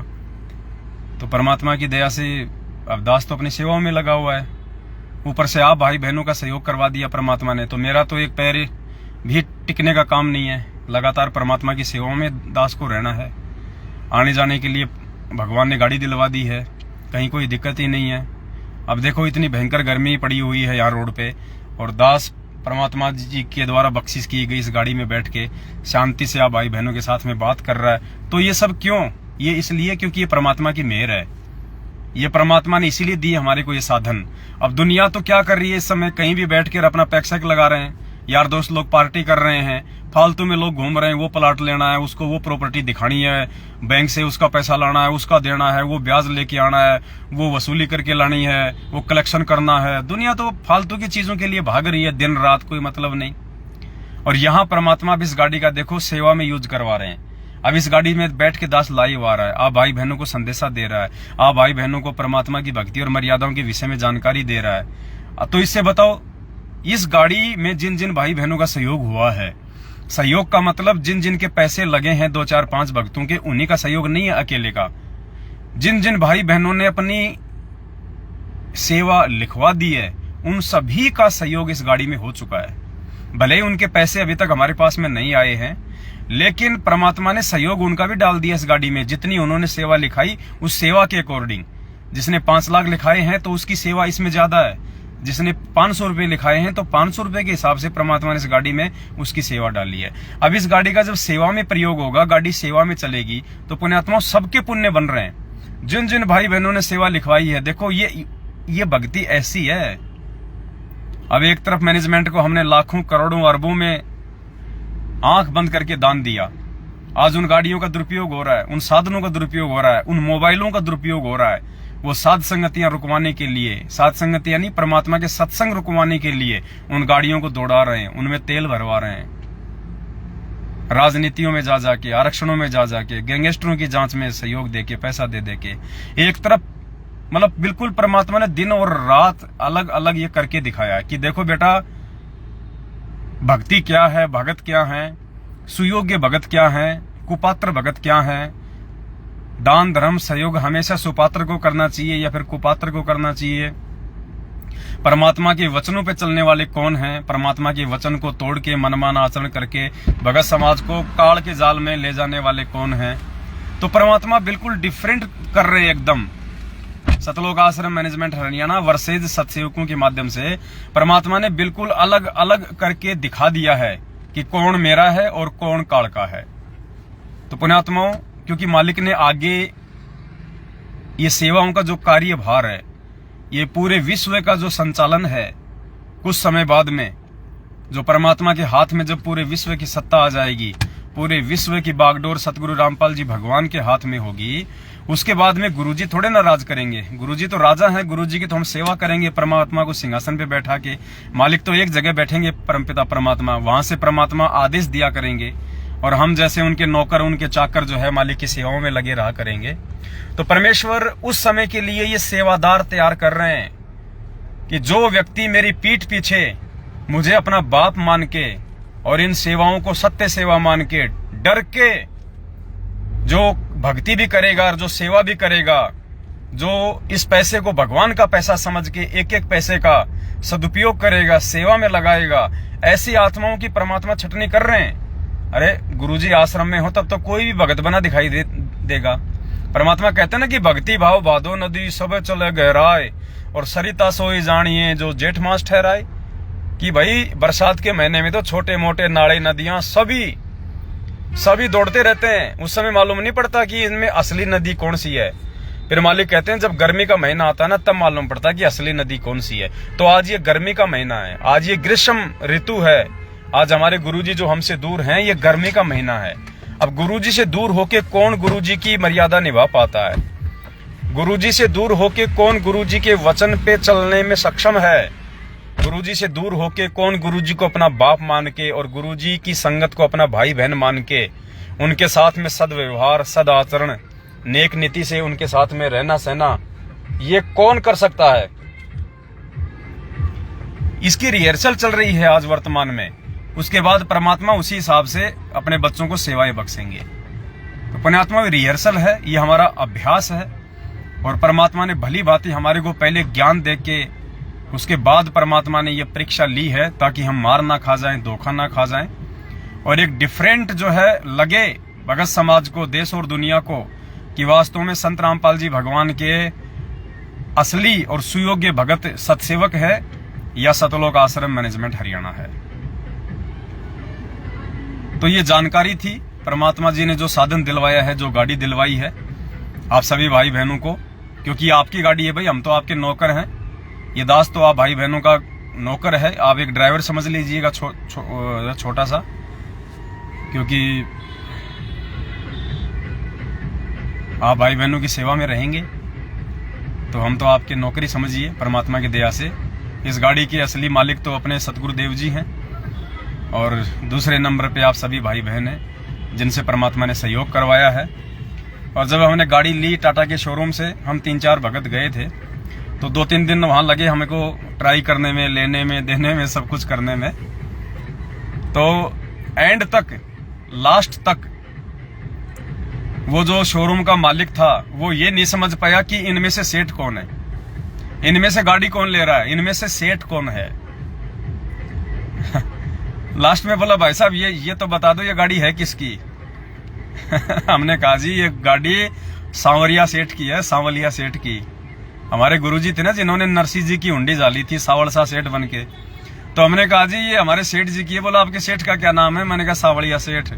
तो परमात्मा की दया से अब दास तो अपनी सेवाओं में लगा हुआ है, ऊपर से आप भाई बहनों का सहयोग करवा दिया परमात्मा ने, तो मेरा तो एक पैर भी टिकने का काम नहीं है। लगातार परमात्मा की सेवाओं में दास को रहना है। आने जाने के लिए भगवान ने गाड़ी दिलवा दी है, कहीं कोई दिक्कत ही नहीं है। अब देखो इतनी भयंकर गर्मी पड़ी हुई है यहाँ रोड पे, और दास परमात्मा जी के द्वारा बख्शिश की गई इस गाड़ी में बैठ के शांति से आप भाई बहनों के साथ में बात कर रहा है। तो ये सब क्यों? ये इसलिए क्योंकि ये परमात्मा की मेहर है, ये परमात्मा ने इसीलिए दी हमारे को ये साधन। अब दुनिया तो क्या कर रही है इस समय, कहीं भी बैठ कर अपना पैक लगा रहे हैं, यार दोस्त लोग पार्टी कर रहे हैं, फालतू में लोग घूम रहे हैं, वो प्लाट लेना है, उसको वो प्रॉपर्टी दिखानी है, बैंक से उसका पैसा लाना है, उसका देना है, वो ब्याज लेके आना है, वो वसूली करके लानी है, वो कलेक्शन करना है। दुनिया तो फालतू की चीजों के लिए भाग रही है दिन रात, कोई मतलब नहीं। और यहाँ परमात्मा अब इस गाड़ी का देखो सेवा में यूज करवा रहे हैं। अब इस गाड़ी में बैठ के दास लाइव आ रहा है, आप भाई बहनों को संदेशा दे रहा है, आप भाई बहनों को परमात्मा की भक्ति और मर्यादाओं के विषय में जानकारी दे रहा है। तो इससे बताओ, इस गाड़ी में जिन जिन भाई बहनों का सहयोग हुआ है, सहयोग का मतलब जिन जिन के पैसे लगे हैं 2, 4, 5 भक्तों के, उन्हीं का सहयोग नहीं है अकेले का। जिन जिन भाई बहनों ने अपनी सेवा लिखवा दी है, उन सभी का सहयोग इस गाड़ी में हो चुका है। भले ही उनके पैसे अभी तक हमारे पास में नहीं आए हैं, लेकिन परमात्मा ने सहयोग उनका भी डाल दिया इस गाड़ी में। जितनी उन्होंने सेवा लिखाई उस सेवा के अकॉर्डिंग, जिसने 5 लाख लिखाए हैं तो उसकी सेवा इसमें ज्यादा है, जिसने 500 रुपए लिखाए हैं तो 500 रुपए के हिसाब से परमात्मा ने इस गाड़ी में उसकी सेवा डाली है। अब इस गाड़ी का जब सेवा में प्रयोग होगा, गाड़ी सेवा में चलेगी, तो पुण्यात्मा सबके पुण्य बन रहे हैं। जिन जिन भाई बहनों ने सेवा लिखवाई है, देखो ये भक्ति ऐसी है। अब एक तरफ मैनेजमेंट को हमने लाखों करोड़ों अरबों में आंख बंद करके दान दिया, आज उन गाड़ियों का दुरुपयोग हो रहा है, उन साधनों का दुरुपयोग हो रहा है, उन मोबाइलों का दुरुपयोग हो रहा है। वो साध संगतियां रुकवाने के लिए, साध संगतियां नहीं, परमात्मा के सत्संग रुकवाने के लिए उन गाड़ियों को दौड़ा रहे हैं, उनमें तेल भरवा रहे हैं। राजनीतियों में जा जाके, आरक्षणों में जा जाके, गैंगस्टरों की जांच में सहयोग देके, पैसा दे देके, एक तरफ मतलब बिल्कुल परमात्मा ने दिन और रात अलग अलग ये करके दिखाया है कि देखो बेटा, भक्ति क्या है, भगत क्या है, सुयोग्य भगत क्या है, कुपात्र भगत क्या है। दान धर्म सहयोग हमेशा सुपात्र को करना चाहिए या फिर कुपात्र को करना चाहिए। परमात्मा के वचनों पे चलने वाले कौन हैं, परमात्मा के वचन को तोड़ के मनमाना आचरण करके भगत समाज को काल के जाल में ले जाने वाले कौन हैं। तो परमात्मा बिल्कुल डिफरेंट कर रहे हैं एकदम। सतलोक आश्रम मैनेजमेंट हरियाणा वर्सेज सत्सेवकों के माध्यम से परमात्मा ने बिल्कुल अलग अलग करके दिखा दिया है कि कौन मेरा है और कौन काल का है। तो पुण्यात्माओं, क्योंकि मालिक ने आगे ये सेवाओं का जो कार्यभार है, ये पूरे विश्व का जो संचालन है, कुछ समय बाद में जो परमात्मा के हाथ में जब पूरे विश्व की सत्ता आ जाएगी, पूरे विश्व की बागडोर सतगुरु रामपाल जी भगवान के हाथ में होगी, उसके बाद में गुरुजी थोड़े ना राज करेंगे। गुरुजी तो राजा हैं, गुरुजी की तो हम सेवा करेंगे परमात्मा को सिंहासन पे बैठा के। मालिक तो एक जगह बैठेंगे परमपिता परमात्मा, वहां से परमात्मा आदेश दिया करेंगे और हम जैसे उनके नौकर, उनके चाकर जो है मालिक की सेवाओं में लगे रहा करेंगे। तो परमेश्वर उस समय के लिए ये सेवादार तैयार कर रहे हैं कि जो व्यक्ति मेरी पीठ पीछे मुझे अपना बाप मान के और इन सेवाओं को सत्य सेवा मान के डर के जो भक्ति भी करेगा और जो सेवा भी करेगा, जो इस पैसे को भगवान का पैसा समझ के एक एक पैसे का सदुपयोग करेगा, सेवा में लगाएगा, ऐसी आत्माओं की परमात्मा छटनी कर रहे हैं। अरे गुरुजी आश्रम में हो तब तो कोई भी भगत बना दिखाई देगा। परमात्मा कहते हैं ना कि भक्ति भाव बाधो नदी सब चले गहराए और सरिता सोई जानिए जो जेठ मास ठहराए। कि भाई बरसात के महीने में तो छोटे मोटे नाले नदियां सभी दौड़ते रहते हैं, उस समय मालूम नहीं पड़ता कि इनमें असली नदी कौन सी है। फिर मालिक कहते हैं जब गर्मी का महीना आता है ना, तब मालूम पड़ता है कि असली नदी कौन सी है। तो आज ये गर्मी का महीना है, आज ये ग्रीष्म ऋतु है, आज हमारे गुरुजी जो हमसे दूर हैं, ये गर्मी का महीना है। अब गुरुजी से दूर होके कौन गुरुजी की मर्यादा निभा पाता है? गुरुजी से दूर होके कौन गुरुजी के वचन पे चलने में सक्षम है? गुरुजी से दूर होके कौन गुरुजी को अपना बाप मान के और गुरुजी की संगत को अपना भाई बहन मान के उनके साथ में सद्व्यवहार, सदाचरण, नेक नीति से उनके साथ में रहना सहना, ये कौन कर सकता है? इसकी रिहर्सल चल रही है आज वर्तमान में। उसके बाद परमात्मा उसी हिसाब से अपने बच्चों को सेवाएं बख्शेंगे। तो पुण्यात्मा रिहर्सल है, ये हमारा अभ्यास है और परमात्मा ने भली भांति हमारे को पहले ज्ञान दे के उसके बाद परमात्मा ने ये परीक्षा ली है ताकि हम मार ना खा जाएं, धोखा ना खा जाएं और एक डिफरेंट जो है लगे भगत समाज को, देश और दुनिया को कि वास्तव में संत रामपाल जी भगवान के असली और सुयोग्य भगत सत्सेवक है या सतलोक आश्रम मैनेजमेंट हरियाणा है। तो ये जानकारी थी, परमात्मा जी ने जो साधन दिलवाया है, जो गाड़ी दिलवाई है आप सभी भाई बहनों को, क्योंकि आपकी गाड़ी है भाई, हम तो आपके नौकर हैं। ये दास तो आप भाई बहनों का नौकर है, आप एक ड्राइवर समझ लीजिएगा छोटा सा, क्योंकि आप भाई बहनों की सेवा में रहेंगे तो हम तो आपके नौकरी समझिए परमात्मा की दया से। इस गाड़ी के असली मालिक तो अपने सतगुरुदेव जी हैं और दूसरे नंबर पे आप सभी भाई बहन हैं जिनसे परमात्मा ने सहयोग करवाया है। और जब हमने गाड़ी ली टाटा के शोरूम से, हम 3-4 भगत गए थे, तो 2-3 दिन वहां लगे हमें को ट्राई करने में, लेने में, देने में, सब कुछ करने में। तो एंड तक, लास्ट तक वो जो शोरूम का मालिक था वो ये नहीं समझ पाया कि इनमें से सेठ कौन है, इनमें से गाड़ी कौन ले रहा है, इनमें से सेठ कौन है। लास्ट में बोला भाई साहब ये तो बता दो ये गाड़ी है किसकी। हमने कहा जी ये गाड़ी सांवरिया सेठ की है, सांवलिया सेठ की। हमारे गुरुजी थे ना जिन्होंने नरसिंह जी की हुंडी डाली थी सावड़ सा सेठ बन के। तो हमने कहा जी ये हमारे सेठ जी की है। बोला आपके सेठ का क्या नाम है? मैंने कहा सांवलिया सेठ।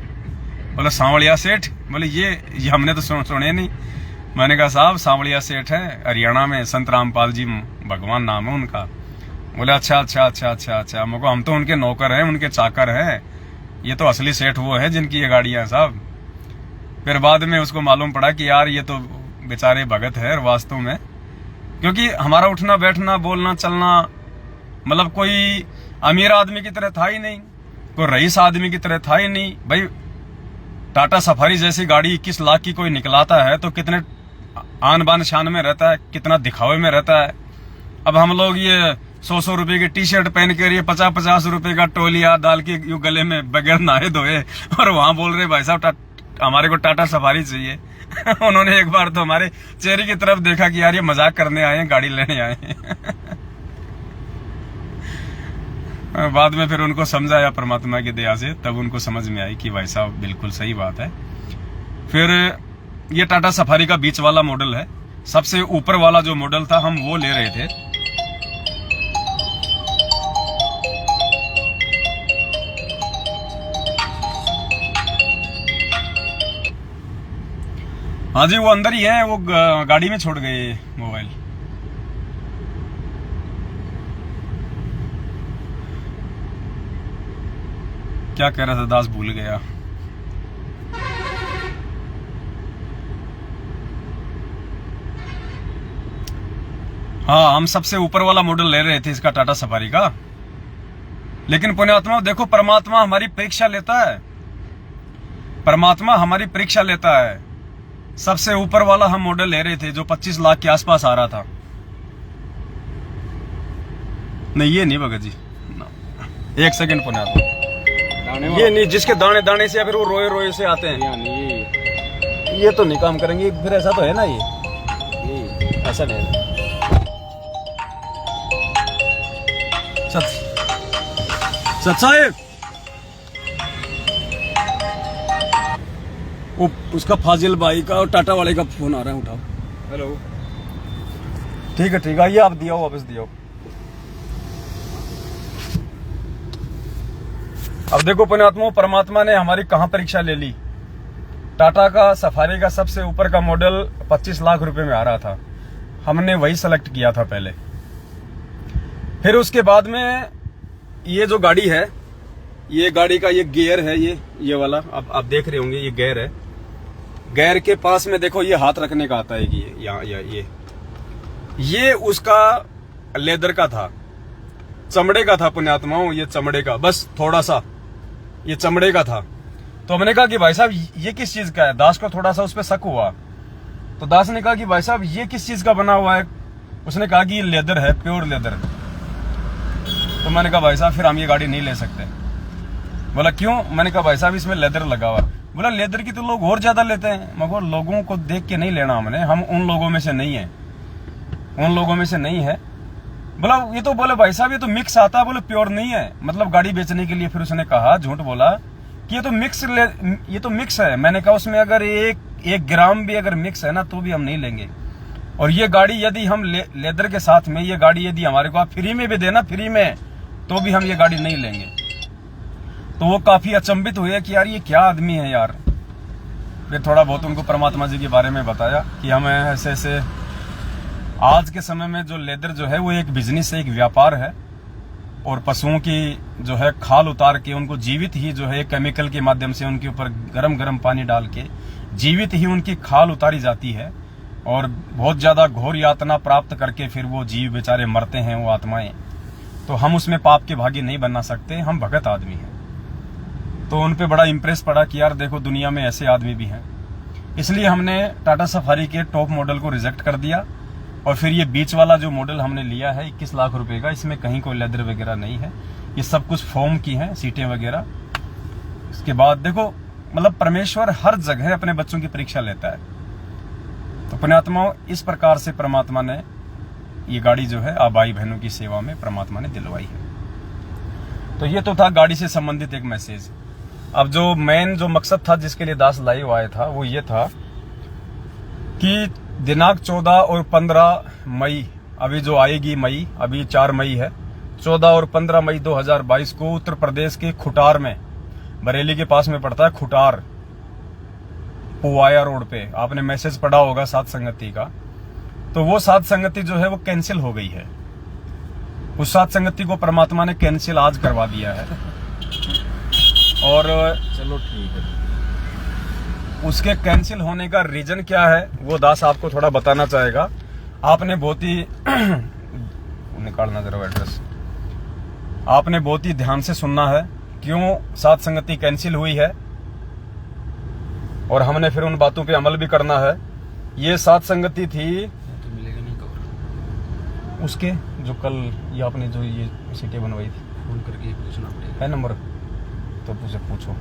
बोला सांवलिया सेठ? बोले ये हमने तो सुने नहीं। मैंने कहा साहब सांवलिया सेठ है, हरियाणा में संत रामपाल जी भगवान नाम है उनका। बोले अच्छा मुझको, हम तो उनके नौकर हैं, उनके चाकर हैं, ये तो असली सेठ वो है जिनकी ये गाड़ियां साहब। फिर बाद में उसको मालूम पड़ा कि यार ये तो बेचारे भगत है वास्तव में, क्योंकि हमारा उठना बैठना बोलना चलना मतलब कोई अमीर आदमी की तरह था ही नहीं, कोई रईस आदमी की तरह था ही नहीं भाई। टाटा सफारी जैसी गाड़ी 21 लाख की कोई निकलाता है तो कितने आन बान शान में रहता है, कितना दिखावे में रहता है। अब हम लोग ये 100 रुपए की टी शर्ट पहन कर ये 50 रुपए का टोलिया डाल के यू गले में बगैर नहाए धोए और वहां बोल रहे भाई साहब हमारे को टाटा सफारी चाहिए। उन्होंने एक बार तो हमारे चेहरे की तरफ देखा कि यार ये मजाक करने आए हैं, गाड़ी लेने आए हैं। बाद में फिर उनको समझाया परमात्मा की दया से, तब उनको समझ में आई कि भाई साहब बिल्कुल सही बात है। फिर ये टाटा सफारी का बीच वाला मॉडल है, सबसे ऊपर वाला जो मॉडल था हम वो ले रहे थे। हाँ जी, वो अंदर ही है, वो गाड़ी में छोड़ गए मोबाइल। क्या कह रहा था दास, भूल गया। हाँ, हम सबसे ऊपर वाला मॉडल ले रहे थे इसका, टाटा सफारी का। लेकिन पुण्यात्मा देखो, परमात्मा हमारी परीक्षा लेता है, परमात्मा हमारी परीक्षा लेता है। सबसे ऊपर वाला हम मॉडल ले रहे थे जो 25 लाख के आसपास आ रहा था। नहीं, ये नहीं भगत जी, एक सेकंड पुण्यात्मा, ये नहीं, जिसके दाने दाने से या फिर वो रोए रोए से आते हैं, ये तो नहीं काम करेंगे फिर। ऐसा तो है ना, ये ऐसा नहीं है। सत साहेब, वो उसका फाजिल भाई का और टाटा वाले का फोन आ रहा है, उठाओ। हेलो, ठीक है आइए, आप दिया वापस दिया। अब देखो पुण्यात्मा, परमात्मा ने हमारी कहां परीक्षा ले ली। टाटा का सफारी का सबसे ऊपर का मॉडल 25 लाख रुपए में आ रहा था, हमने वही सेलेक्ट किया था पहले। फिर उसके बाद में ये जो गाड़ी है, ये गाड़ी का ये गियर है, ये वाला आप देख रहे होंगे, ये गियर है। गियर के पास में देखो ये हाथ रखने का आता है कि ये उसका लेदर का था, चमड़े का था पुण्यात्माओं, ये चमड़े का, बस थोड़ा सा ये चमड़े का था। तो हमने कहा कि भाई साहब ये किस चीज का है। दास को थोड़ा सा उस पर शक हुआ, तो दास ने कहा कि भाई साहब ये किस चीज का बना हुआ है। उसने कहा कि ये लेदर है, प्योर लेदर। तो मैंने कहा भाई साहब फिर हम ये गाड़ी नहीं ले सकते। बोला क्यों? मैंने कहा भाई साहब इसमें लेदर लगा हुआ। बोला लेदर की तो लोग और ज्यादा लेते हैं। मगर लोगों को देख के नहीं लेना हमने, हम उन लोगों में से नहीं है, उन लोगों में से नहीं है। बोला ये तो, बोले भाई साहब ये तो मिक्स आता है, बोले प्योर नहीं है, मतलब गाड़ी बेचने के लिए। फिर उसने कहा, झूठ बोला कि ये तो मिक्स है। मैंने कहा उसमें अगर एक ग्राम भी अगर मिक्स है ना तो भी हम नहीं लेंगे। और ये गाड़ी यदि हम लेदर के साथ में ये गाड़ी यदि हमारे को आप फ्री में भी देना, फ्री में, तो भी हम ये गाड़ी नहीं लेंगे। तो वो काफी अचंभित हुए कि यार ये क्या आदमी है यार। फिर थोड़ा बहुत उनको परमात्मा जी के बारे में बताया कि हमें ऐसे ऐसे, आज के समय में जो लेदर जो है वो एक बिजनेस है, एक व्यापार है। और पशुओं की जो है खाल उतार के उनको जीवित ही जो है केमिकल के माध्यम से उनके ऊपर गरम गरम पानी डाल के जीवित ही उनकी खाल उतारी जाती है। और बहुत ज्यादा घोर यातना प्राप्त करके फिर वो जीव बेचारे मरते हैं, वो आत्माएं। तो हम उसमें पाप के भागी नहीं बनना सकते, हम भगत आदमी हैं। तो उन पे बड़ा इंप्रेस पड़ा कि यार देखो दुनिया में ऐसे आदमी भी हैं। इसलिए हमने टाटा सफारी के टॉप मॉडल को रिजेक्ट कर दिया। और फिर ये बीच वाला जो मॉडल हमने लिया है 21 लाख रुपए का, इसमें कहीं कोई लेदर वगैरह नहीं है, ये सब कुछ फोम की है, सीटें वगैरह। इसके बाद देखो, मतलब परमेश्वर हर जगह अपने बच्चों की परीक्षा लेता है। तो पुण्यात्माओं, इस प्रकार से परमात्मा ने ये गाड़ी जो है आप भाई बहनों की सेवा में परमात्मा ने दिलवाई है। तो ये तो था गाड़ी से संबंधित एक मैसेज। अब जो मेन जो मकसद था जिसके लिए दास लाइव आया था वो ये था कि दिनांक 14 और 15 मई, अभी जो आएगी मई, अभी 4 मई है, 14 और 15 मई 2022 को उत्तर प्रदेश के खुटार में, बरेली के पास में पड़ता है खुटार, पुवाया रोड पे, आपने मैसेज पढ़ा होगा सात संगति का। तो वो सात संगति जो है वो कैंसिल हो गई है। उस सात संगति को परमात्मा ने कैंसिल आज करवा दिया है। और चलो ठीक है, उसके कैंसिल होने का रीजन क्या है वो दास आपको थोड़ा बताना चाहेगा। आपने बहुत ही निकालना जरा एड्रेस, आपने बहुत ही ध्यान से सुनना है क्यों साथ संगति कैंसिल हुई है, और हमने फिर उन बातों पे अमल भी करना है। ये साथ संगति थी तो मिलेगा नहीं कवर, उसके जो कल ये आपने जो ये सीटें बनवाई थी, फोन करके पूछना पड़ेगा। है नंबर तो तुझे पूछो।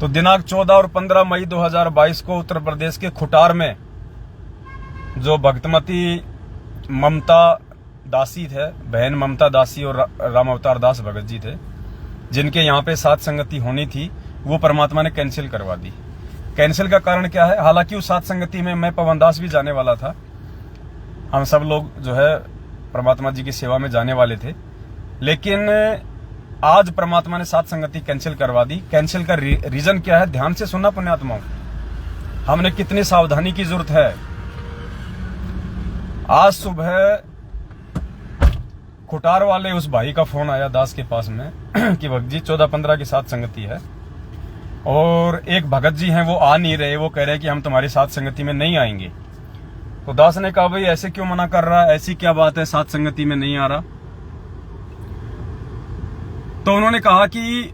तो दिनांक 14 और 15 मई 2022 को उत्तर प्रदेश के खुटार में जो भक्तमती ममता दासी थे, बहन ममता दासी और राम अवतार दास भगत जी थे, जिनके यहाँ पे साथ संगति होनी थी, वो परमात्मा ने कैंसिल करवा दी। कैंसिल का कारण क्या है? हालांकि उस साथ संगति में मैं पवन दास भी जाने वाला था, हम सब लोग जो है परमात्मा जी की सेवा में जाने वाले थे, लेकिन आज परमात्मा ने साथ संगति कैंसिल करवा दी। कैंसिल का रीजन क्या है? ध्यान से सुनना पुण्यात्माओं, हमने कितनी सावधानी की जरूरत है। आज सुबह खुटार वाले उस भाई का फोन आया दास के पास में कि भगत जी 14-15 की साथ संगति है और एक भगत जी हैं वो आ नहीं रहे, वो कह रहे हैं कि हम तुम्हारी साथ संगति में नहीं आएंगे। तो दास ने कहा भाई ऐसे क्यों मना कर रहा है, ऐसी क्या बात है साथ संगति में नहीं आ रहा? तो उन्होंने कहा कि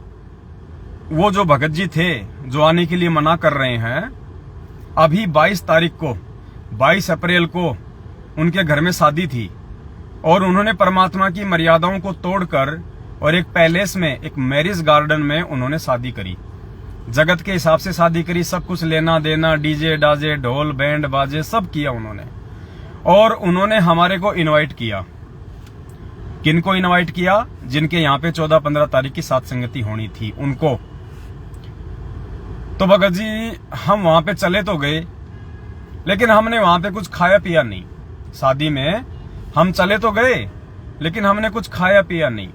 वो जो भगत जी थे जो आने के लिए मना कर रहे हैं, अभी 22 तारीख को 22 अप्रैल को उनके घर में शादी थी और उन्होंने परमात्मा की मर्यादाओं को तोड़कर और एक पैलेस में, एक मैरिज गार्डन में उन्होंने शादी करी, जगत के हिसाब से शादी करी, सब कुछ लेना देना, डीजे डाजे ढोल बैंड बाजे सब किया उन्होंने। और उन्होंने हमारे को इनवाइट किया। किनको इनवाइट किया? जिनके यहाँ पे 14-15 तारीख की साथ संगति होनी थी उनको। तो भगत जी हम वहां पे चले तो गए, लेकिन हमने वहां पे कुछ खाया पिया नहीं। शादी में हम चले तो गए लेकिन हमने कुछ खाया पिया नहीं।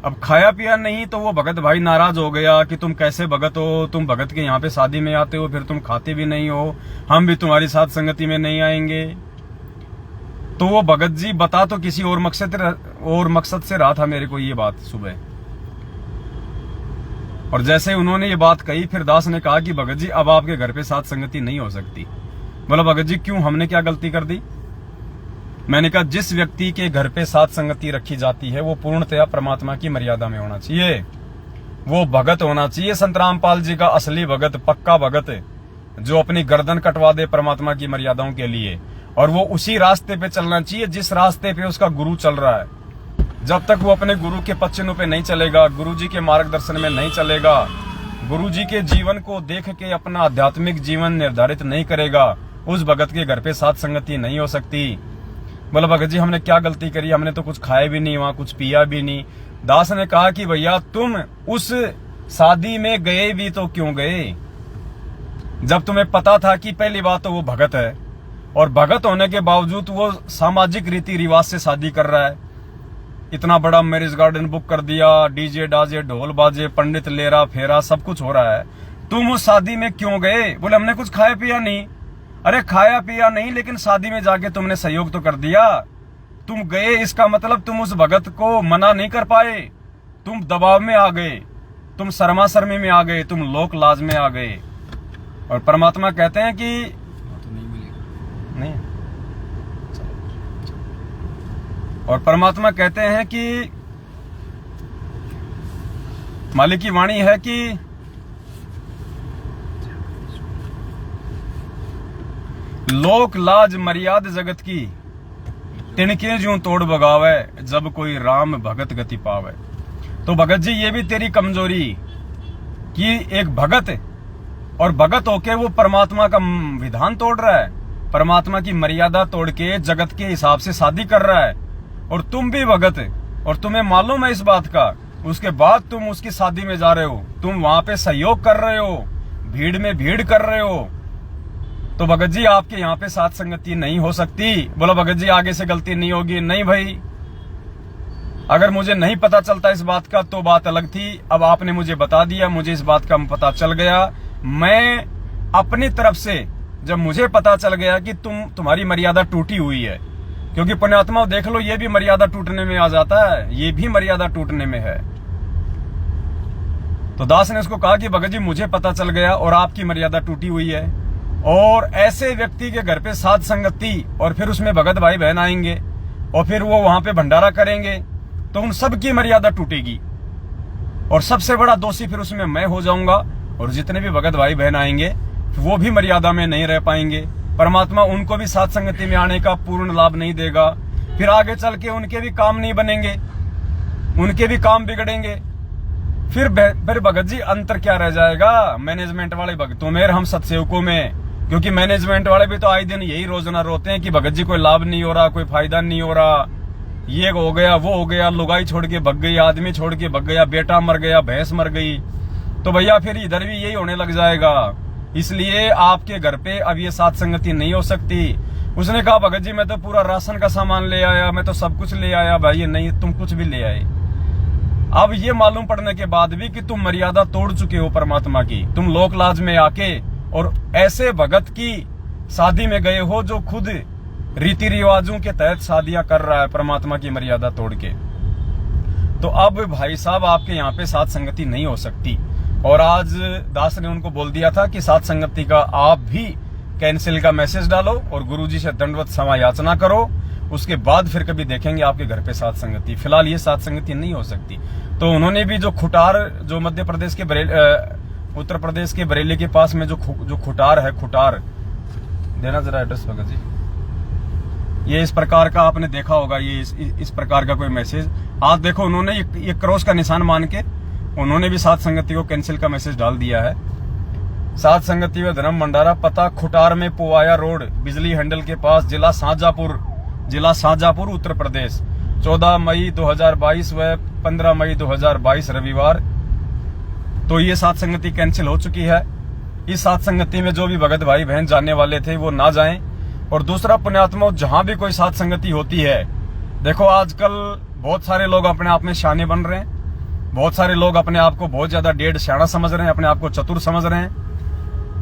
अब खाया पिया नहीं तो वो भगत भाई नाराज हो गया कि तुम कैसे भगत हो, तुम भगत के यहाँ पे शादी में आते हो फिर तुम खाते भी नहीं हो, हम भी तुम्हारी साथ संगति में नहीं आएंगे। तो वो भगत जी बता तो किसी और मकसद से रहा था मेरे को ये बात सुबह। और जैसे उन्होंने ये बात कही फिर दास ने कहा कि भगत जी अब आपके घर पे साथ संगति नहीं हो सकती। बोला भगत जी क्यों, हमने क्या गलती कर दी? मैंने कहा जिस व्यक्ति के घर पे साथ संगति रखी जाती है वो पूर्णतया परमात्मा की मर्यादा में होना चाहिए, वो भगत होना चाहिए संत रामपाल जी का असली भगत, पक्का भगत, जो अपनी गर्दन कटवा दे परमात्मा की मर्यादाओं के लिए, और वो उसी रास्ते पे चलना चाहिए जिस रास्ते पे उसका गुरु चल रहा है। जब तक वो अपने गुरु के पद चिन्हों पे नहीं चलेगा, गुरु जी के मार्गदर्शन में नहीं चलेगा, गुरु जी के जीवन को देख के अपना आध्यात्मिक जीवन निर्धारित नहीं करेगा, उस भगत के घर पे साथ संगति नहीं हो सकती। बोला भगत जी हमने क्या गलती करी, हमने तो कुछ खाया भी नहीं, वहां कुछ पिया भी नहीं। दास ने कहा कि भैया तुम उस शादी में गए भी तो क्यों गए, जब तुम्हें पता था कि पहली बात तो वो भगत है और भगत होने के बावजूद वो सामाजिक रीति रिवाज से शादी कर रहा है। इतना बड़ा मैरिज गार्डन बुक कर दिया, डीजे डाजे ढोल बाजे, पंडित लेरा फेरा सब कुछ हो रहा है, तुम उस शादी में क्यों गए? बोले हमने कुछ खाया पिया नहीं। अरे खाया पिया नहीं लेकिन शादी में जाके तुमने सहयोग तो कर दिया, तुम गए, इसका मतलब तुम उस भगत को मना नहीं कर पाए, तुम दबाव में आ गए, तुम शर्मा शर्मी में आ गए, तुम लोक लाज में आ गए। और परमात्मा कहते हैं कि तो नहीं मिलेगा नहीं, और परमात्मा कहते हैं कि मालिक की वाणी है कि लोक लाज मर्याद जगत की तिनके ज्यों तोड़ बगावे, जब कोई राम भगत गति पावे। तो भगत जी ये भी तेरी कमजोरी कि एक भगत और भगत होके वो परमात्मा का विधान तोड़ रहा है, परमात्मा की मर्यादा तोड़ के जगत के हिसाब से शादी कर रहा है, और तुम भी भगत और तुम्हें मालूम है इस बात का, उसके बाद तुम उसकी शादी में जा रहे हो, तुम वहां पे सहयोग कर रहे हो, भीड़ में भीड़ कर रहे हो। तो भगत जी आपके यहाँ पे साथ संगति नहीं हो सकती। बोला भगत जी आगे से गलती नहीं होगी। नहीं भाई, अगर मुझे नहीं पता चलता इस बात का तो बात अलग थी, अब आपने मुझे बता दिया, मुझे इस बात का पता चल गया। मैं अपनी तरफ से जब मुझे पता चल गया कि तुम्हारी मर्यादा टूटी हुई है, क्योंकि पुण्यात्मा देख लो ये भी मर्यादा टूटने में आ जाता है, ये भी मर्यादा टूटने में है। तो दास ने उसको कहा कि भगत जी मुझे पता चल गया और आपकी मर्यादा टूटी हुई है, और ऐसे व्यक्ति के घर पे साध संगति और फिर उसमें भगत भाई बहन आएंगे और फिर वो वहां पे भंडारा करेंगे तो उन सब की मर्यादा टूटेगी और सबसे बड़ा दोषी फिर उसमें मैं हो जाऊंगा, और जितने भी भगत भाई बहन आएंगे वो भी मर्यादा में नहीं रह पाएंगे। परमात्मा उनको भी साध संगति में आने का पूर्ण लाभ नहीं देगा, फिर आगे चल के उनके भी काम नहीं बनेंगे, उनके भी काम बिगड़ेंगे। फिर भगत जी अंतर क्या रह जाएगा मैनेजमेंट वाले भक्तों में और हम सत्सेवकों में? क्योंकि मैनेजमेंट वाले भी तो आए दिन यही रोजाना रोते हैं कि भगत जी कोई लाभ नहीं हो रहा, कोई फायदा नहीं हो रहा, ये हो गया वो हो गया, लुगाई छोड़ के भग गई, आदमी छोड़ के भग गया, बेटा मर गया, भैंस मर गई। तो भैया फिर इधर भी यही होने लग जाएगा, इसलिए आपके घर पे अब ये साध संगति नहीं हो सकती। उसने कहा भगत जी मैं तो पूरा राशन का सामान ले आया, मैं तो सब कुछ ले आया। भाई नहीं, तुम कुछ भी ले आए। अब ये मालूम पड़ने के बाद भी कि तुम मर्यादा तोड़ चुके हो परमात्मा की, तुम लोक लाज में आके और ऐसे भगत की शादी में गए हो जो खुद रीति रिवाजों के तहत शादियां कर रहा है परमात्मा की मर्यादा तोड़ के। तो अब भाई साहब आपके यहाँ पे साध संगति नहीं हो सकती। और आज दास ने उनको बोल दिया था कि साध संगति का आप भी कैंसिल का मैसेज डालो और गुरुजी से दंडवत क्षमा याचना करो, उसके बाद फिर कभी देखेंगे आपके घर पे साध संगति। फिलहाल ये साध संगति नहीं हो सकती। तो उन्होंने भी जो खुटार, जो मध्य प्रदेश के उत्तर प्रदेश के बरेली के पास में जो खुटार है, खुटार देना जरा एड्रेस भगत जी। ये इस प्रकार का आपने देखा होगा, ये इस प्रकार का कोई मैसेज आज देखो, उन्होंने ये क्रॉस का निशान मान के उन्होंने भी साध संगति को कैंसिल का मैसेज डाल दिया है। साध संगति व धर्म भंडारा, पता खुटार में पोवाया रोड, बिजली हैंडल के पास, जिला शाहजहांपुर उत्तर प्रदेश, 14 मई 2022 व 15 मई 2022 रविवार। तो ये साध संगति कैंसिल हो चुकी है। इस साध संगति में जो भी भगत भाई बहन जाने वाले थे वो ना जाएं। और दूसरा, पुण्यात्मा जहां भी कोई साध संगति होती है, देखो आजकल बहुत सारे लोग अपने आप में शाने बन रहे हैं, बहुत सारे लोग अपने आप को बहुत ज्यादा डेढ़ शाना समझ रहे हैं, अपने आप को चतुर समझ रहे हैं।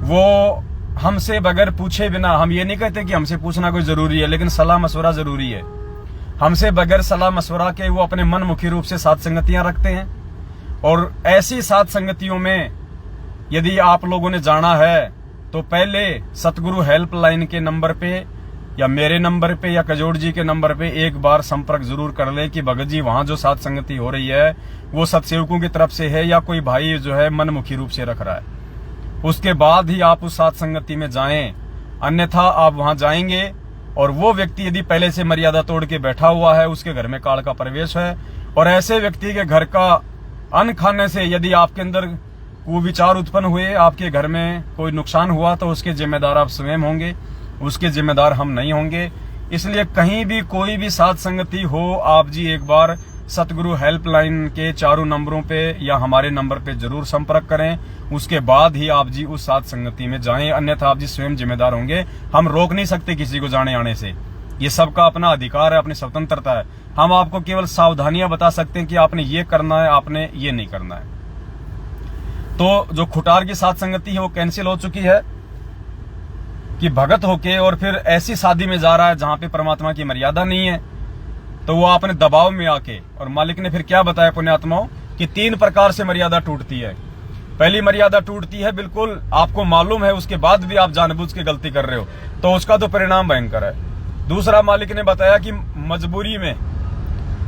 वो हमसे बगैर पूछे बिना, हम ये नहीं कहते कि हमसे पूछना कोई जरूरी है, लेकिन सलाह मशवरा जरूरी है। हमसे बगैर सलाह मशवरा के वो अपने मनमुखी रूप से साध संगतियां रखते हैं। और ऐसी साध संगतियों में यदि आप लोगों ने जाना है तो पहले सतगुरु हेल्पलाइन के नंबर पे या मेरे नंबर पे या कजोड़ जी के नंबर पे एक बार संपर्क जरूर कर ले कि भगत जी वहां जो साध संगति हो रही है वो सत्सेवकों की तरफ से है या कोई भाई जो है मनमुखी रूप से रख रहा है। उसके बाद ही आप उस साध संगति में जाएं, अन्यथा आप वहां जाएंगे और वो व्यक्ति यदि पहले से मर्यादा तोड़ के बैठा हुआ है, उसके घर में काल का प्रवेश है, और ऐसे व्यक्ति के घर का अन्न खाने से यदि आपके अंदर कुविचार उत्पन्न हुए, आपके घर में कोई नुकसान हुआ, तो उसके जिम्मेदार आप स्वयं होंगे, उसके जिम्मेदार हम नहीं होंगे। इसलिए कहीं भी कोई भी साध संगति हो, आप जी एक बार सतगुरु हेल्पलाइन के चारों नंबरों पे या हमारे नंबर पे जरूर संपर्क करें, उसके बाद ही आप जी उस साध संगति में जाएं, अन्यथा आप जी स्वयं जिम्मेदार होंगे। हम रोक नहीं सकते किसी को जाने आने से, ये सबका अपना अधिकार है, अपनी स्वतंत्रता है। हम आपको केवल सावधानियां बता सकते हैं कि आपने ये करना है, आपने ये नहीं करना है। तो जो खुटार की साध संगति है वो कैंसिल हो चुकी है कि भगत होके और फिर ऐसी शादी में जा रहा है जहां पे परमात्मा की मर्यादा नहीं है, तो वो आपने दबाव में आके, और मालिक ने फिर क्या बताया पुण्यात्माओं कि 3 प्रकार से मर्यादा टूटती है। पहली मर्यादा टूटती है बिल्कुल आपको मालूम है, उसके बाद भी आप जानबूझ के गलती कर रहे हो, तो उसका तो परिणाम भयंकर है। दूसरा, मालिक ने बताया कि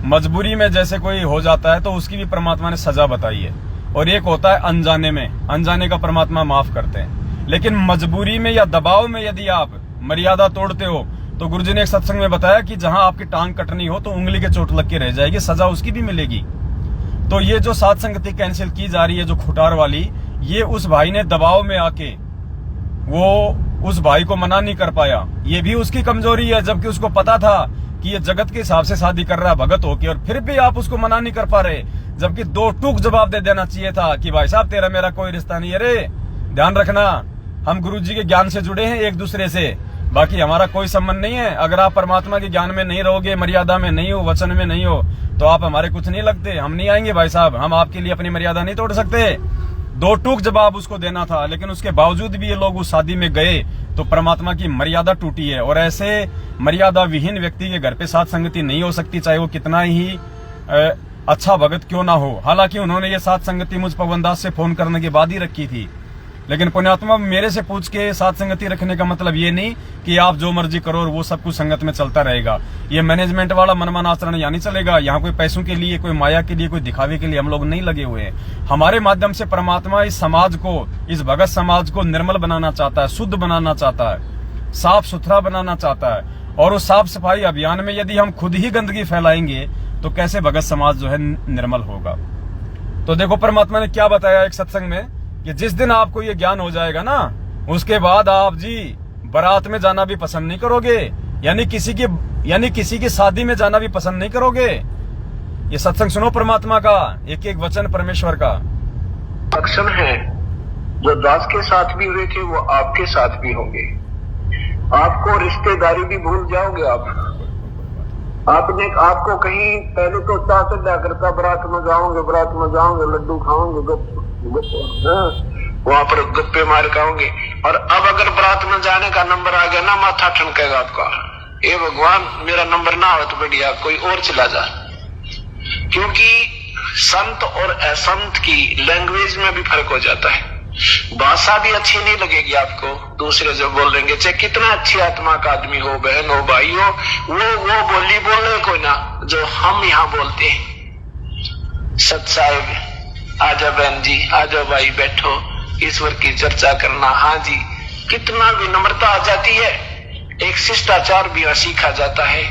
मजबूरी में जैसे कोई हो जाता है तो उसकी भी परमात्मा ने सजा बताई है। और एक होता है अनजाने में, अनजाने का परमात्मा माफ करते हैं। लेकिन मजबूरी में या दबाव में यदि आप मर्यादा तोड़ते हो तो गुरुजी ने एक सत्संग में बताया कि जहां आपकी टांग कटनी हो तो उंगली के चोट लग के रह जाएगी, सजा उसकी भी मिलेगी। तो ये जो साध संगति कैंसिल की जा रही है जो खुटार वाली, ये उस भाई ने दबाव में आके वो उस भाई को मना नहीं कर पाया, ये भी उसकी कमजोरी है, जबकि उसको पता था कि ये जगत के हिसाब से शादी कर रहा है भगत होके, और फिर भी आप उसको मना नहीं कर पा रहे। जबकि 2 टूक जवाब दे देना चाहिए था कि भाई साहब तेरा मेरा कोई रिश्ता नहीं है रे, ध्यान रखना हम गुरुजी के ज्ञान से जुड़े हैं एक दूसरे से, बाकी हमारा कोई संबंध नहीं है। अगर आप परमात्मा के ज्ञान में नहीं रहोगे, मर्यादा में नहीं हो, वचन में नहीं हो, तो आप हमारे कुछ नहीं लगते, हम नहीं आएंगे भाई साहब, हम आपके लिए अपनी मर्यादा नहीं तोड़ सकते। 2 टूक जवाब उसको देना था, लेकिन उसके बावजूद भी ये लोग उस शादी में गए तो परमात्मा की मर्यादा टूटी है। और ऐसे मर्यादा विहीन व्यक्ति के घर पे साध संगति नहीं हो सकती, चाहे वो कितना ही अच्छा भगत क्यों ना हो। हालांकि उन्होंने ये साथ संगति मुझ पवनदास से फोन करने के बाद ही रखी थी, लेकिन पुण्यात्मा मेरे से पूछ के साथ संगति रखने का मतलब ये नहीं कि आप जो मर्जी करो और वो सब कुछ संगत में चलता रहेगा। ये मैनेजमेंट वाला मनमाना आचरण यहाँ नहीं चलेगा। यहाँ कोई पैसों के लिए, कोई माया के लिए, कोई दिखावे के लिए हम लोग नहीं लगे हुए हैं। हमारे माध्यम से परमात्मा इस समाज को, इस भगत समाज को निर्मल बनाना चाहता है, शुद्ध बनाना चाहता है, साफ सुथरा बनाना चाहता है। और उस साफ सफाई अभियान में यदि हम खुद ही गंदगी फैलाएंगे तो कैसे भगत समाज जो है निर्मल होगा। तो देखो परमात्मा ने क्या बताया एक सत्संग में कि जिस दिन आपको ये ज्ञान हो जाएगा ना, उसके बाद आप जी बारात में जाना भी पसंद नहीं करोगे, यानी किसी की शादी में जाना भी पसंद नहीं करोगे। ये सत्संग सुनो परमात्मा का, एक एक वचन परमेश्वर का। लक्षण है जो दास के साथ भी हुए थे वो आपके साथ भी होंगे। आपको रिश्तेदारी भी भूल जाओगे। आपको कहीं पहले तो चाह से क्या करता, बारात में जाओगे, लड्डू खाओगे, वहां पर गप्पे मार खाओगे। और अब अगर बारात में जाने का नंबर आ गया ना, माथा ठनकेगा आपका, ए भगवान मेरा नंबर ना हो तो बढ़िया कोई और चला जा। क्योंकि संत और असंत की लैंग्वेज में भी फर्क हो जाता है। भाषा भी अच्छी नहीं लगेगी आपको, दूसरे जो बोल देंगे चाहे कितना अच्छी आत्मा का आदमी हो, बहन हो, भाई हो, वो बोली बोल रहे कोई ना जो हम यहाँ बोलते हैं। सत साहिब आ जाओ, बहन जी आ जाओ, भाई बैठो, ईश्वर की चर्चा करना। हाँ जी, कितना विनम्रता आ जाती है, एक शिष्टाचार भी सीखा जाता है।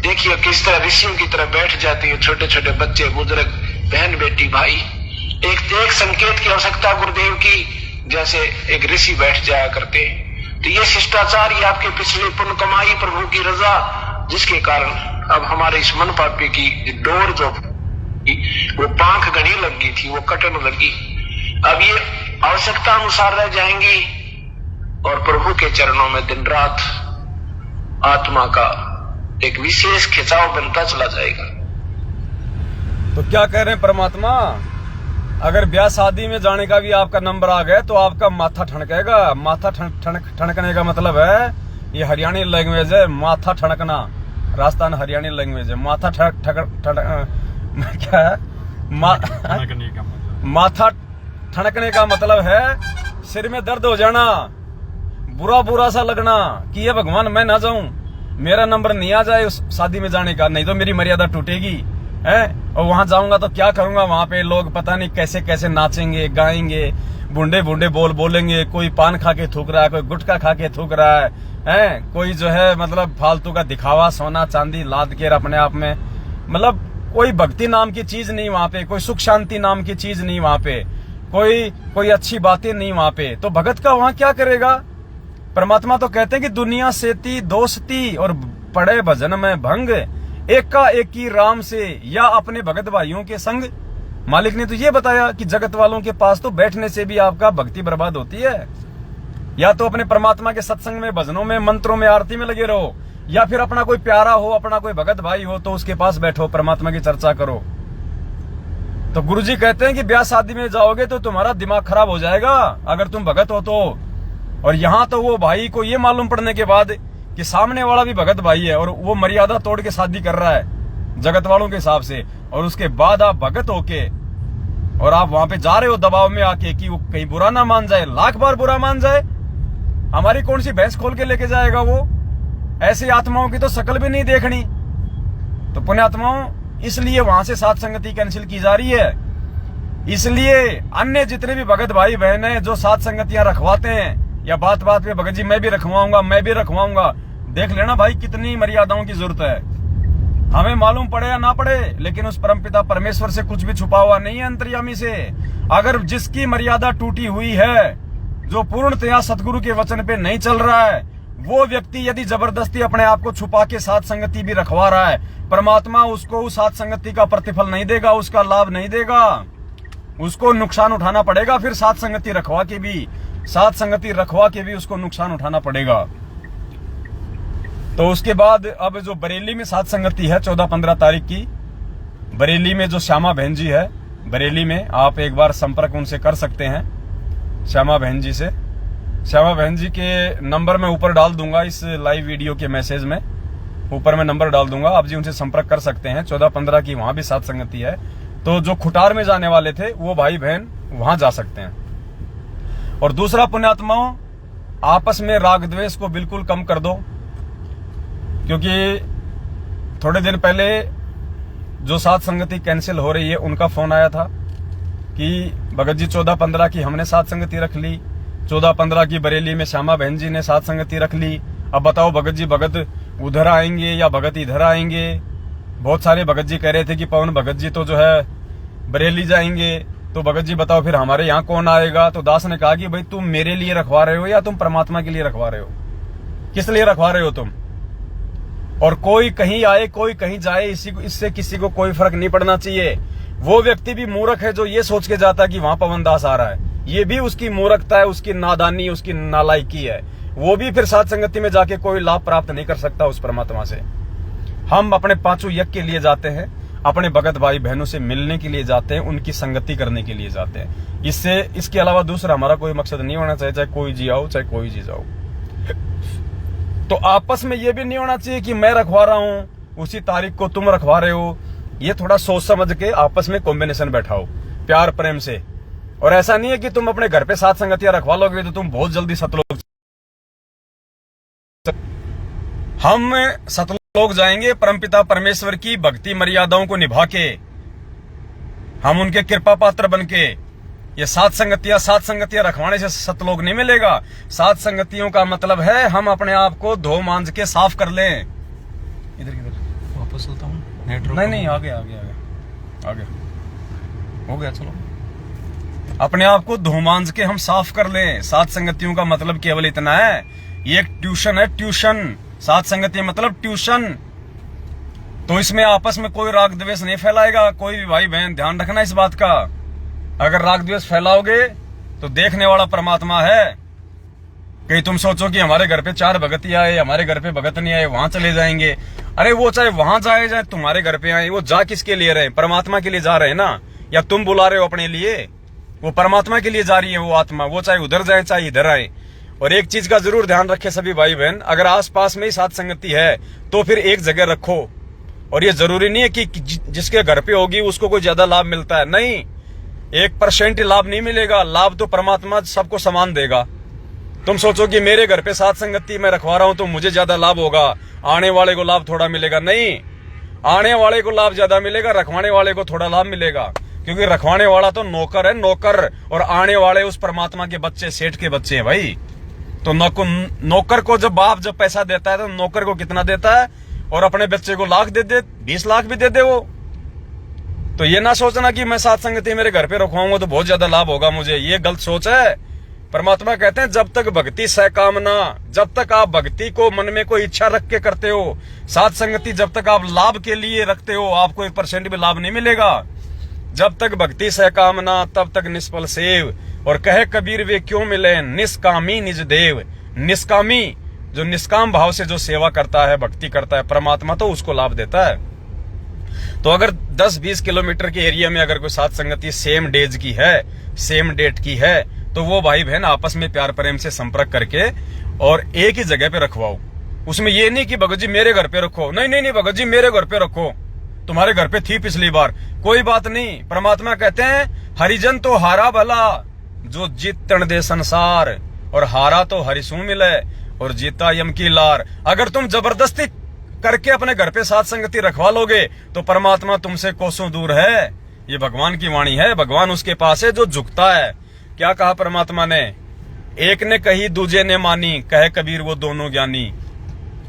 देखिए किस तरह ऋषियों की तरह बैठ जाती है छोटे छोटे बच्चे, बुजुर्ग, बहन, बेटी, भाई। एक संकेत की आवश्यकता गुरुदेव की, जैसे एक ऋषि बैठ जाया करते। तो ये शिष्टाचार, ये आपके पिछले पुण्य कमाई, प्रभु की रजा, जिसके कारण अब हमारे इस मन पापी की डोर जो वो पांख घनी लग गई थी, वो कटन लगी, अब ये आवश्यकता अनुसार रह जाएंगी और प्रभु के चरणों में दिन रात आत्मा का एक विशेष खिंचाव बनता चला जाएगा। तो क्या कह रहे हैं परमात्मा, अगर ब्याह शादी में जाने का भी आपका नंबर आ गया तो आपका माथा ठनकेगा। माथा ठनकने का मतलब है, ये हरियाणी लैंग्वेज है, माथा ठनकना, राजस्थान हरियाणी लैंग्वेज है। माथा क्या है, माथा ठनकने का मतलब है सिर में दर्द हो जाना, बुरा सा लगना कि ये भगवान मैं ना जाऊं, मेरा नंबर नहीं आ जाए उस शादी में जाने का, नहीं तो मेरी मर्यादा टूटेगी है। और वहां जाऊंगा तो क्या करूंगा, वहां पे लोग पता नहीं कैसे कैसे नाचेंगे, गाएंगे, बुंडे बोलेंगे, कोई पान खा के थूक रहा है, कोई गुटखा खा के थूक रहा है, कोई जो है मतलब फालतू का दिखावा, सोना चांदी लाद के अपने आप में, मतलब कोई भक्ति नाम की चीज नहीं वहां पे, कोई सुख शांति नाम की चीज नहीं वहां पे, कोई अच्छी बातें नहीं वहां पे। तो भगत का वहां क्या करेगा। परमात्मा तो कहते हैं कि दुनिया सेती दोस्ती और पड़े भजन में भंग, एका एकी राम से या अपने भगत भाइयों के संग। मालिक ने तो ये बताया कि जगत वालों के पास तो बैठने से भी आपका भक्ति बर्बाद होती है। या तो अपने परमात्मा के सत्संग में, भजनों में, मंत्रों में, आरती में लगे रहो, या फिर अपना कोई प्यारा हो, अपना कोई भगत भाई हो तो उसके पास बैठो, परमात्मा की चर्चा करो। तो गुरुजी कहते हैं कि ब्याह शादी में जाओगे तो तुम्हारा दिमाग खराब हो जाएगा अगर तुम भगत हो तो। और यहाँ तो वो भाई को ये मालूम पड़ने के बाद कि सामने वाला भी भगत भाई है और वो मर्यादा तोड़ के शादी कर रहा है जगत वालों के हिसाब से, और उसके बाद आप भगत होके और आप वहां पे जा रहे हो दबाव में आके कि वो कहीं बुरा ना मान जाए, लाख बार बुरा मान जाए, हमारी कौन सी भैंस खोल के लेके जाएगा वो। ऐसी आत्माओं की तो शकल भी नहीं देखनी। तो पुण्यात्माओं, इसलिए वहां से साथ संगति कैंसिल की जा रही है। इसलिए अन्य जितने भी भगत भाई बहन है जो साथ संगतियां रखवाते हैं, या बात बात पे भगत जी मैं भी रखवाऊंगा, देख लेना भाई कितनी मर्यादाओं की जरूरत है। हमें मालूम पड़े या ना पड़े, लेकिन उस परमपिता परमेश्वर से कुछ भी छुपा हुआ नहीं है अंतर्यामी से। अगर जिसकी मर्यादा टूटी हुई है, जो पूर्णतया सतगुरु के वचन पे नहीं चल रहा है, वो व्यक्ति यदि जबरदस्ती अपने आप को छुपा के साथ संगति भी रखवा रहा है, परमात्मा उसको उस साथ संगति का प्रतिफल नहीं देगा, उसका लाभ नहीं देगा, उसको नुकसान उठाना पड़ेगा। फिर साथ संगति रखवा के भी उसको नुकसान उठाना पड़ेगा। तो उसके बाद अब जो बरेली में साथ संगति है 14-15 तारीख की, बरेली में जो श्यामा बहन जी है, बरेली में आप एक बार संपर्क उनसे कर सकते हैं, श्यामा बहन जी से। श्यामा बहन जी के नंबर मैं ऊपर डाल दूंगा इस लाइव वीडियो के मैसेज में। ऊपर मैं नंबर डाल दूंगा, आप जी उनसे संपर्क कर सकते हैं। 14-15 की वहां भी साध संगति है, तो जो खुटार में जाने वाले थे वो भाई बहन वहां जा सकते हैं। और दूसरा पुण्यात्माओं, आपस में राग द्वेष को बिल्कुल कम कर दो, क्योंकि थोड़े दिन पहले जो साध संगति कैंसिल हो रही है उनका फोन आया था कि भगत जी 14-15 की हमने साध संगति रख ली, 14-15 की बरेली में श्यामा बहन जी ने साध संगति रख ली। अब बताओ भगत जी भगत उधर आएंगे या भगत इधर आएंगे। बहुत सारे भगत जी कह रहे थे कि पवन भगत जी तो जो है बरेली जाएंगे, तो भगत जी बताओ फिर हमारे यहाँ कौन आएगा। तो दास ने कहा कि भाई तुम मेरे लिए रखवा रहे हो या तुम परमात्मा के लिए रखवा रहे हो, किस लिए रखवा रहे हो तुम। और कोई कहीं आए कोई कहीं जाए, इससे किसी को कोई फर्क नहीं पड़ना चाहिए। वो व्यक्ति भी मूर्ख है जो ये सोच के जाता है कि वहां पवन दास आ रहा है, ये भी उसकी मूर्खता है, उसकी नादानी, उसकी नालायकी है। वो भी फिर साध संगति में जाके कोई लाभ प्राप्त नहीं कर सकता उस परमात्मा से। हम अपने पांचों यज्ञ के लिए जाते हैं, अपने भगत भाई बहनों से मिलने के लिए जाते हैं, उनकी संगति करने के लिए जाते हैं। इसके अलावा दूसरा हमारा कोई मकसद नहीं होना चाहिए, चाहे कोई जी आओ चाहे कोई जी जाओ। तो आपस में ये भी नहीं होना चाहिए कि मैं रखवा रहा हूं उसी तारीख को तुम रखवा रहे हो। ये थोड़ा सोच समझ के आपस में कॉम्बिनेशन बैठाओ प्यार प्रेम से। और ऐसा नहीं है कि तुम अपने घर पे साध संगतियां रखवा लोगे तो तुम बहुत जल्दी सतलोक, हम सतलोक जाएंगे परमपिता परमेश्वर की भक्ति मर्यादाओं को निभा के, हम उनके कृपा पात्र बन के। ये साध संगतियां रखवाने से सतलोक नहीं मिलेगा। साध संगतियों का मतलब है हम अपने आप को धो मांझ के साफ कर लें। इधर किधर वापस चलता हूँ, नहीं आगे हो गया, चलो। अपने आप को धो मांझ के हम साफ कर लें। साध संगतियों का मतलब केवल इतना है, ये एक ट्यूशन है, ट्यूशन। साध संगति मतलब ट्यूशन। तो इसमें आपस में कोई राग द्वेष नहीं फैलाएगा कोई भी भाई बहन, ध्यान रखना इस बात का। अगर राग द्वेष फैलाओगे तो देखने वाला परमात्मा है। कहीं तुम सोचो कि हमारे घर पे 4 भगत ही आए, हमारे घर पे भगत नहीं आए, वहां चले जाएंगे। अरे वो चाहे वहां जाए चाहे तुम्हारे घर पे आए, वो जा किसके लिए रहे? परमात्मा के लिए जा रहे हैं ना। या तुम बुला रहे हो अपने लिए? वो परमात्मा के लिए जा रही है वो आत्मा। वो चाहे उधर जाए चाहे इधर आए। और एक चीज का जरूर ध्यान रखे सभी भाई बहन, अगर आसपास में ही साध संगति है तो फिर एक जगह रखो। और ये जरूरी नहीं है कि जिसके घर पे होगी उसको कोई ज्यादा लाभ मिलता है, नहीं। 1% लाभ नहीं मिलेगा। लाभ तो परमात्मा सबको समान देगा। तुम सोचो कि मेरे घर पे साध संगति मैं रखवा रहा हूं तो मुझे ज्यादा लाभ होगा, आने वाले को लाभ थोड़ा मिलेगा, नहीं। आने वाले को लाभ ज्यादा मिलेगा, रखवाने वाले को थोड़ा लाभ मिलेगा। क्योंकि रखवाने वाला तो नौकर है, नौकर। और आने वाले उस परमात्मा के बच्चे, सेठ के बच्चे हैं भाई। तो नौकर को जब बाप जब पैसा देता है तो नौकर को कितना देता है? और अपने बच्चे को लाख दे दे, 20 लाख भी दे दे वो। तो ये ना सोचना कि मैं साध संगति मेरे घर पे रखवाऊंगा तो बहुत ज्यादा लाभ होगा मुझे, ये गलत सोच है। परमात्मा कहते हैं जब तक भक्ति सहकामना, जब तक आप भक्ति को मन में कोई इच्छा रख के करते हो, साध संगति जब तक आप लाभ के लिए रखते हो, आपको 1% भी लाभ नहीं मिलेगा। जब तक भक्ति सहकामना तब तक निष्फल सेव। और कहे कबीर वे क्यों मिले निष्कामी निज देव। निष्कामी जो निष्काम भाव से जो सेवा करता है, भक्ति करता है परमात्मा, तो उसको लाभ देता है। तो अगर 10-20 किलोमीटर के एरिया में अगर कोई साध संगति सेम डेज की है, सेम डेट की है, तो वो भाई बहन आपस में प्यार प्रेम से संपर्क करके और एक ही जगह पे रखवाओ। उसमें ये नहीं कि भगत जी मेरे घर पे रखो, नहीं भगत जी मेरे घर पे रखो, तुम्हारे घर पे थी पिछली बार, कोई बात नहीं। परमात्मा कहते हैं हरिजन तो हारा भला जो जीतन दे संसार, और हारा तो हरिसू मिले और जीता यम की लार। अगर तुम जबरदस्ती करके अपने घर पे साध संगति रखवा लोगे तो परमात्मा तुमसे कोसों दूर है। ये भगवान की वाणी है। भगवान उसके पास है जो झुकता है। क्या कहा परमात्मा ने? एक ने कही दूजे ने मानी, कहे कबीर वो दोनों ज्ञानी।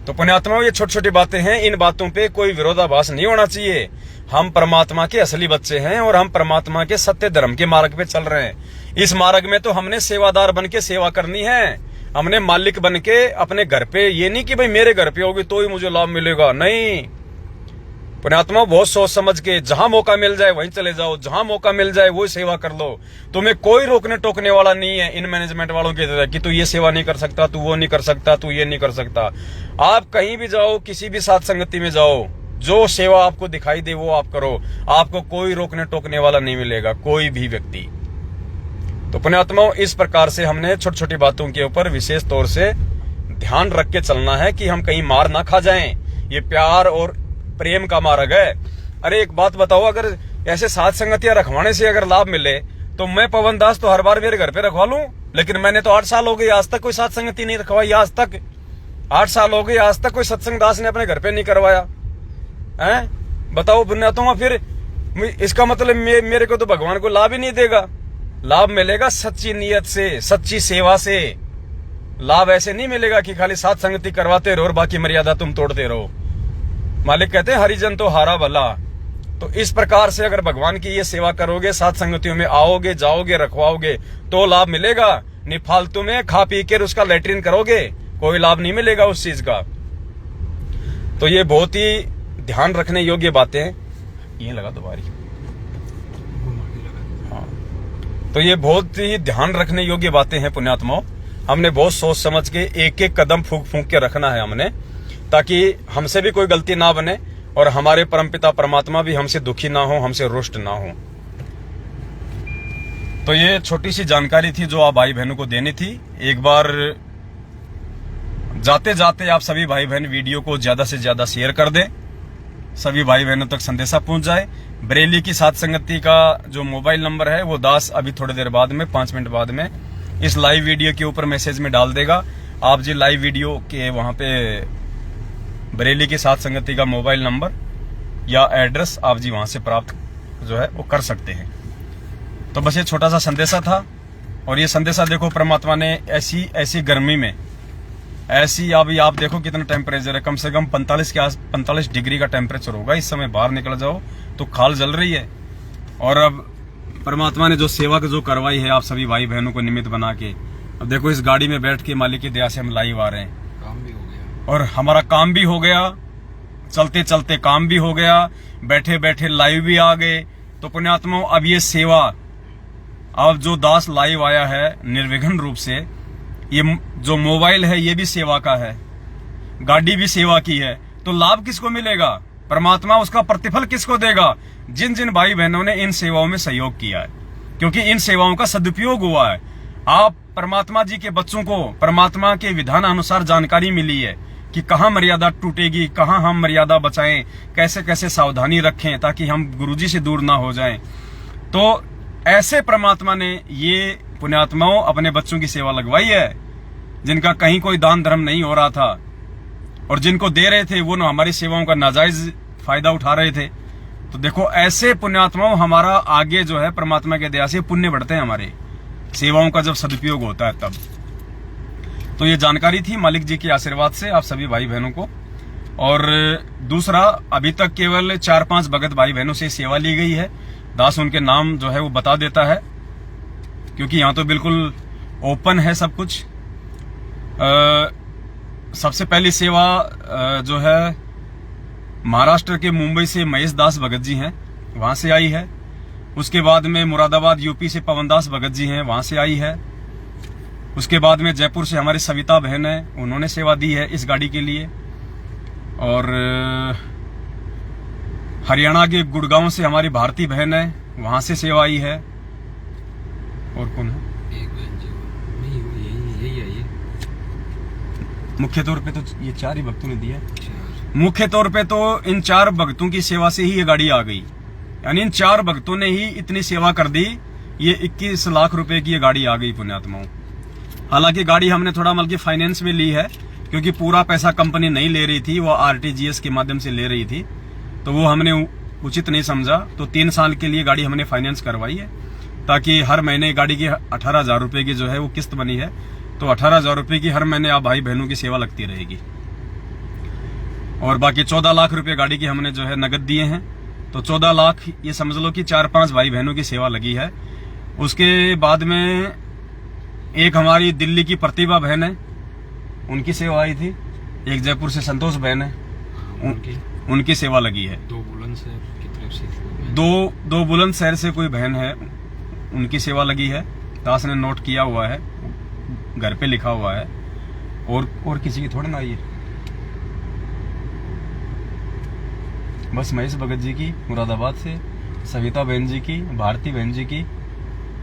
तो पुण्यात्माओं, ये छोटी छोटी बातें हैं, इन बातों पे कोई विरोधाभास नहीं होना चाहिए। हम परमात्मा के असली बच्चे हैं और हम परमात्मा के सत्य धर्म के मार्ग पे चल रहे हैं। इस मार्ग में तो हमने सेवादार बन के सेवा करनी है। हमने मालिक बन के अपने घर पे, ये नहीं कि भाई मेरे घर पे होगी तो ही मुझे लाभ मिलेगा, नहीं। पुण्यात्मा, बहुत सोच समझ के जहां मौका मिल जाए वहीं चले जाओ, जहां मौका मिल जाए वही सेवा कर लो। तुम्हें कोई रोकने टोकने वाला नहीं है इन मैनेजमेंट वालों की तरह कि तू ये सेवा नहीं कर सकता, तू वो नहीं कर सकता, तू ये नहीं कर सकता। आप कहीं भी जाओ, किसी भी साध संगति में जाओ, जो सेवा आपको दिखाई दे वो आप करो। आपको कोई रोकने टोकने वाला नहीं मिलेगा, कोई भी व्यक्ति। तो पुण्यात्माओं, इस प्रकार से हमने छोटी छोटी बातों के ऊपर विशेष तौर से ध्यान रख के चलना है कि हम कहीं मार ना खा जाएं। ये प्यार और प्रेम का मार्ग है। अरे एक बात बताओ, अगर ऐसे साथ संगतियां रखवाने से अगर लाभ मिले तो मैं पवन दास तो हर बार मेरे घर पे रखवा लूं, लेकिन मैंने तो 8 साल हो गए आज तक कोई साथ संगति नहीं रखवाई। आज तक 8 साल हो गए, आज तक कोई सत्संग दास ने अपने घर पे नहीं करवाया है। बताओ बुनियादों, फिर इसका मतलब मेरे को तो भगवान को लाभ ही नहीं देगा। लाभ मिलेगा सच्ची नीयत से, सच्ची सेवा से। लाभ ऐसे नहीं मिलेगा कि खाली साथ संगति करवाते रहो और बाकी मर्यादा तुम तोड़ते रहो। मालिक कहते हैं हरिजन तो हारा भला। तो इस प्रकार से अगर भगवान की ये सेवा करोगे, साथ संगतियों में आओगे, जाओगे, रखवाओगे तो लाभ मिलेगा। नहीं फालतू में खा पी कर उसका लेटरिन करोगे, कोई लाभ नहीं मिलेगा उस चीज का। तो ये बहुत ही ध्यान रखने योग्य बातें हैं। ये लगा दोबारी, हाँ। तो ये बहुत ही ध्यान रखने योग्य बातें हैं पुण्यात्माओं। हमने बहुत सोच समझ के एक एक कदम फूंक फूंक के रखना है हमने, ताकि हमसे भी कोई गलती ना बने और हमारे परमपिता परमात्मा भी हमसे दुखी ना हो, हमसे रुष्ट ना हो। तो ये छोटी सी जानकारी थी जो आप भाई बहनों को देनी थी। एक बार जाते जाते आप सभी भाई बहन वीडियो को ज्यादा से ज्यादा शेयर कर दें, सभी भाई बहनों तक संदेशा पहुंच जाए। बरेली की साथ संगति का जो मोबाइल नंबर है वो दास अभी थोड़ी देर बाद में 5 मिनट बाद में इस लाइव वीडियो के ऊपर मैसेज में डाल देगा। आप जी लाइव वीडियो के वहां पे बरेली की साथ संगति का मोबाइल नंबर या एड्रेस आप जी वहां से प्राप्त जो है वो कर सकते हैं। तो बस ये छोटा सा संदेशा था। और ये संदेशा देखो परमात्मा ने ऐसी गर्मी में, ऐसी अभी आप देखो कितना टेम्परेचर है, कम से कम 45 डिग्री का टेम्परेचर होगा इस समय। बाहर निकल जाओ तो खाल जल रही है। और अब परमात्मा ने जो सेवा जो करवाई है आप सभी भाई बहनों को निमित्त बना के, अब देखो इस गाड़ी में बैठ के मालिक की दया से हम लाइव आ रहे हैं। काम भी हो गया और हमारा काम भी हो गया, चलते चलते काम भी हो गया, बैठे बैठे लाइव भी आ गए। तो पुण्यात्माओं, अब ये सेवा, अब जो दास लाइव आया है निर्विघ्न रूप से, ये जो मोबाइल है ये भी सेवा का है, गाड़ी भी सेवा की है। तो लाभ किसको मिलेगा? परमात्मा उसका प्रतिफल किसको देगा? जिन जिन भाई बहनों ने इन सेवाओं में सहयोग किया है, क्योंकि इन सेवाओं का सदुपयोग हुआ है। आप परमात्मा जी के बच्चों को परमात्मा के विधान अनुसार जानकारी मिली है कि कहाँ मर्यादा टूटेगी, कहाँ हम मर्यादा बचाएं, कैसे कैसे सावधानी रखें ताकि हम गुरुजी से दूर ना हो जाएं। तो ऐसे परमात्मा ने ये पुण्यात्माओं अपने बच्चों की सेवा लगवाई है, जिनका कहीं कोई दान धर्म नहीं हो रहा था, और जिनको दे रहे थे वो हमारी सेवाओं का नाजायज फायदा उठा रहे थे। तो देखो ऐसे पुण्यात्माओं हमारा आगे जो है परमात्मा के दया से पुण्य बढ़ते हैं हमारे, सेवाओं का जब सदुपयोग होता है तब। तो ये जानकारी थी मालिक जी के आशीर्वाद से आप सभी भाई बहनों को। और दूसरा, अभी तक केवल 4-5 भगत भाई बहनों से सेवा ली गई है। दास उनके नाम जो है वो बता देता है, क्योंकि यहाँ तो बिल्कुल ओपन है सब कुछ। सबसे पहली सेवा जो है महाराष्ट्र के मुंबई से महेश दास भगत जी हैं, वहां से आई है। उसके बाद में मुरादाबाद यूपी से पवन दास भगत जी हैं, वहां से आई है। उसके बाद में जयपुर से हमारी सविता बहन है, उन्होंने सेवा दी है इस गाड़ी के लिए। और हरियाणा के गुड़गांव से हमारी भारती बहन है, वहां से सेवा आई है। और कौन है? एक बहन जी नहीं, यही है ये। मुख्य तौर पे तो ये 4 ही भक्तों ने दिया। मुख्य तौर पे तो इन 4 भक्तों की सेवा से ही ये गाड़ी आ गई, यानी इन 4 भक्तों ने ही इतनी सेवा कर दी। ये 21 लाख रुपए की ये गाड़ी आ गई पुण्यात्माओं। हालांकि गाड़ी हमने थोड़ा बल्कि फाइनेंस में ली है, क्योंकि पूरा पैसा कंपनी नहीं ले रही थी, वो RTGS के माध्यम से ले रही थी, तो वो हमने उचित नहीं समझा। तो 3 साल के लिए गाड़ी हमने फाइनेंस करवाई है, ताकि हर महीने गाड़ी की 18,000 रुपए की जो है वो किस्त बनी है। तो 18,000 रुपए की हर महीने आप भाई बहनों की सेवा लगती रहेगी। और बाकी 14 लाख रुपए गाड़ी की हमने जो है नगद दिए हैं। तो 14 लाख ये समझ लो कि 4-5 भाई बहनों की सेवा लगी है। उसके बाद में एक हमारी दिल्ली की प्रतिभा बहन है, उनकी सेवा आई थी। एक जयपुर से संतोष बहन है, उनकी सेवा लगी है। 2 बुलंदशहर की तरफ से दो बुलंदशहर से कोई बहन है, उनकी सेवा लगी है। दास ने नोट किया हुआ है, घर पे लिखा हुआ है। और किसी की थोड़ी ना आई है, बस महेश भगत जी की मुरादाबाद से, सविता बहन जी की, भारती बहन जी की,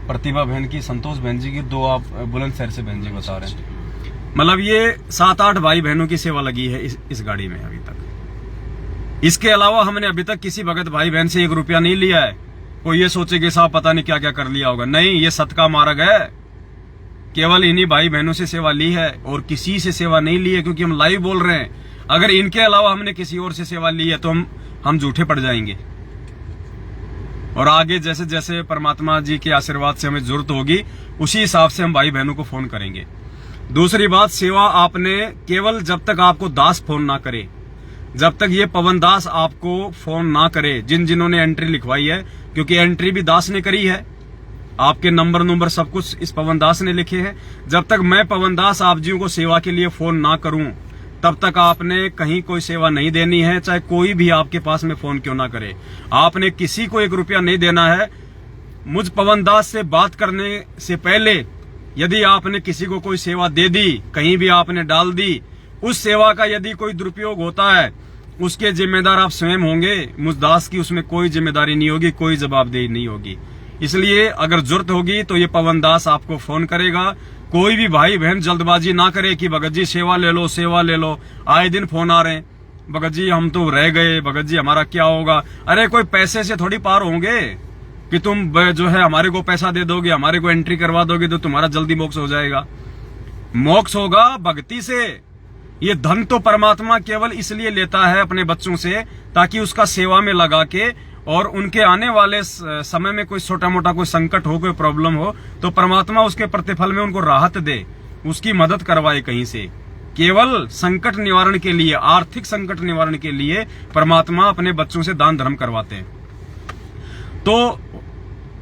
प्रतिभा बहन की, संतोष बहन जी की, 2 आप बुलंदशहर से बहन जी बता रहे हैं। मतलब ये 7-8 भाई बहनों की सेवा लगी है इस गाड़ी में अभी तक। इसके अलावा हमने अभी तक किसी भगत भाई बहन से 1 रुपया नहीं लिया है। कोई ये सोचे कि साहब पता नहीं क्या क्या कर लिया होगा, नहीं, ये सत्का मार्ग है। केवल इन्हीं भाई बहनों से सेवा ली है और किसी से सेवा नहीं ली है, क्योंकि हम लाइव बोल रहे हैं। अगर इनके अलावा हमने किसी और से सेवा ली है तो हम झूठे पड़ जाएंगे। और आगे जैसे जैसे परमात्मा जी के आशीर्वाद से हमें जरूरत होगी उसी हिसाब से हम भाई बहनों को फोन करेंगे। दूसरी बात, सेवा आपने केवल जब तक आपको दास फोन ना करे, जब तक ये पवन दास आपको फोन ना करे, जिन्होंने एंट्री लिखवाई है, क्योंकि एंट्री भी दास ने करी है, आपके नंबर सब कुछ इस पवन दास ने लिखे हैं। जब तक मैं पवन दास आप जी को सेवा के लिए फोन ना करूं तब तक आपने कहीं कोई सेवा नहीं देनी है, चाहे कोई भी आपके पास में फोन क्यों ना करे। आपने किसी को 1 रुपया नहीं देना है। मुझ पवन दास से बात करने से पहले यदि आपने किसी को कोई सेवा दे दी, कहीं भी आपने डाल दी, उस सेवा का यदि कोई दुरुपयोग होता है उसके जिम्मेदार आप स्वयं होंगे। मुझ दास की उसमें कोई जिम्मेदारी नहीं होगी, कोई जवाबदेही नहीं होगी। इसलिए अगर जरूरत होगी तो ये पवन दास आपको फोन करेगा। कोई भी भाई बहन जल्दबाजी ना करे कि भगत जी सेवा ले लो, सेवा ले लो। आए दिन फोन आ रहे हैं, भगत जी हम तो रह गए, भगत जी हमारा क्या होगा। अरे कोई पैसे से थोड़ी पार होंगे कि तुम जो है हमारे को पैसा दे दोगे, हमारे को एंट्री करवा दोगे तो तुम्हारा जल्दी मोक्ष हो जाएगा। मोक्ष होगा भक्ति से। ये धन तो परमात्मा केवल इसलिए लेता है अपने बच्चों से ताकि उसका सेवा में लगा के और उनके आने वाले समय में कोई छोटा मोटा कोई संकट हो, कोई प्रॉब्लम हो तो परमात्मा उसके प्रतिफल में उनको राहत दे, उसकी मदद करवाए कहीं से। केवल संकट निवारण के लिए, आर्थिक संकट निवारण के लिए परमात्मा अपने बच्चों से दान धर्म करवाते हैं। तो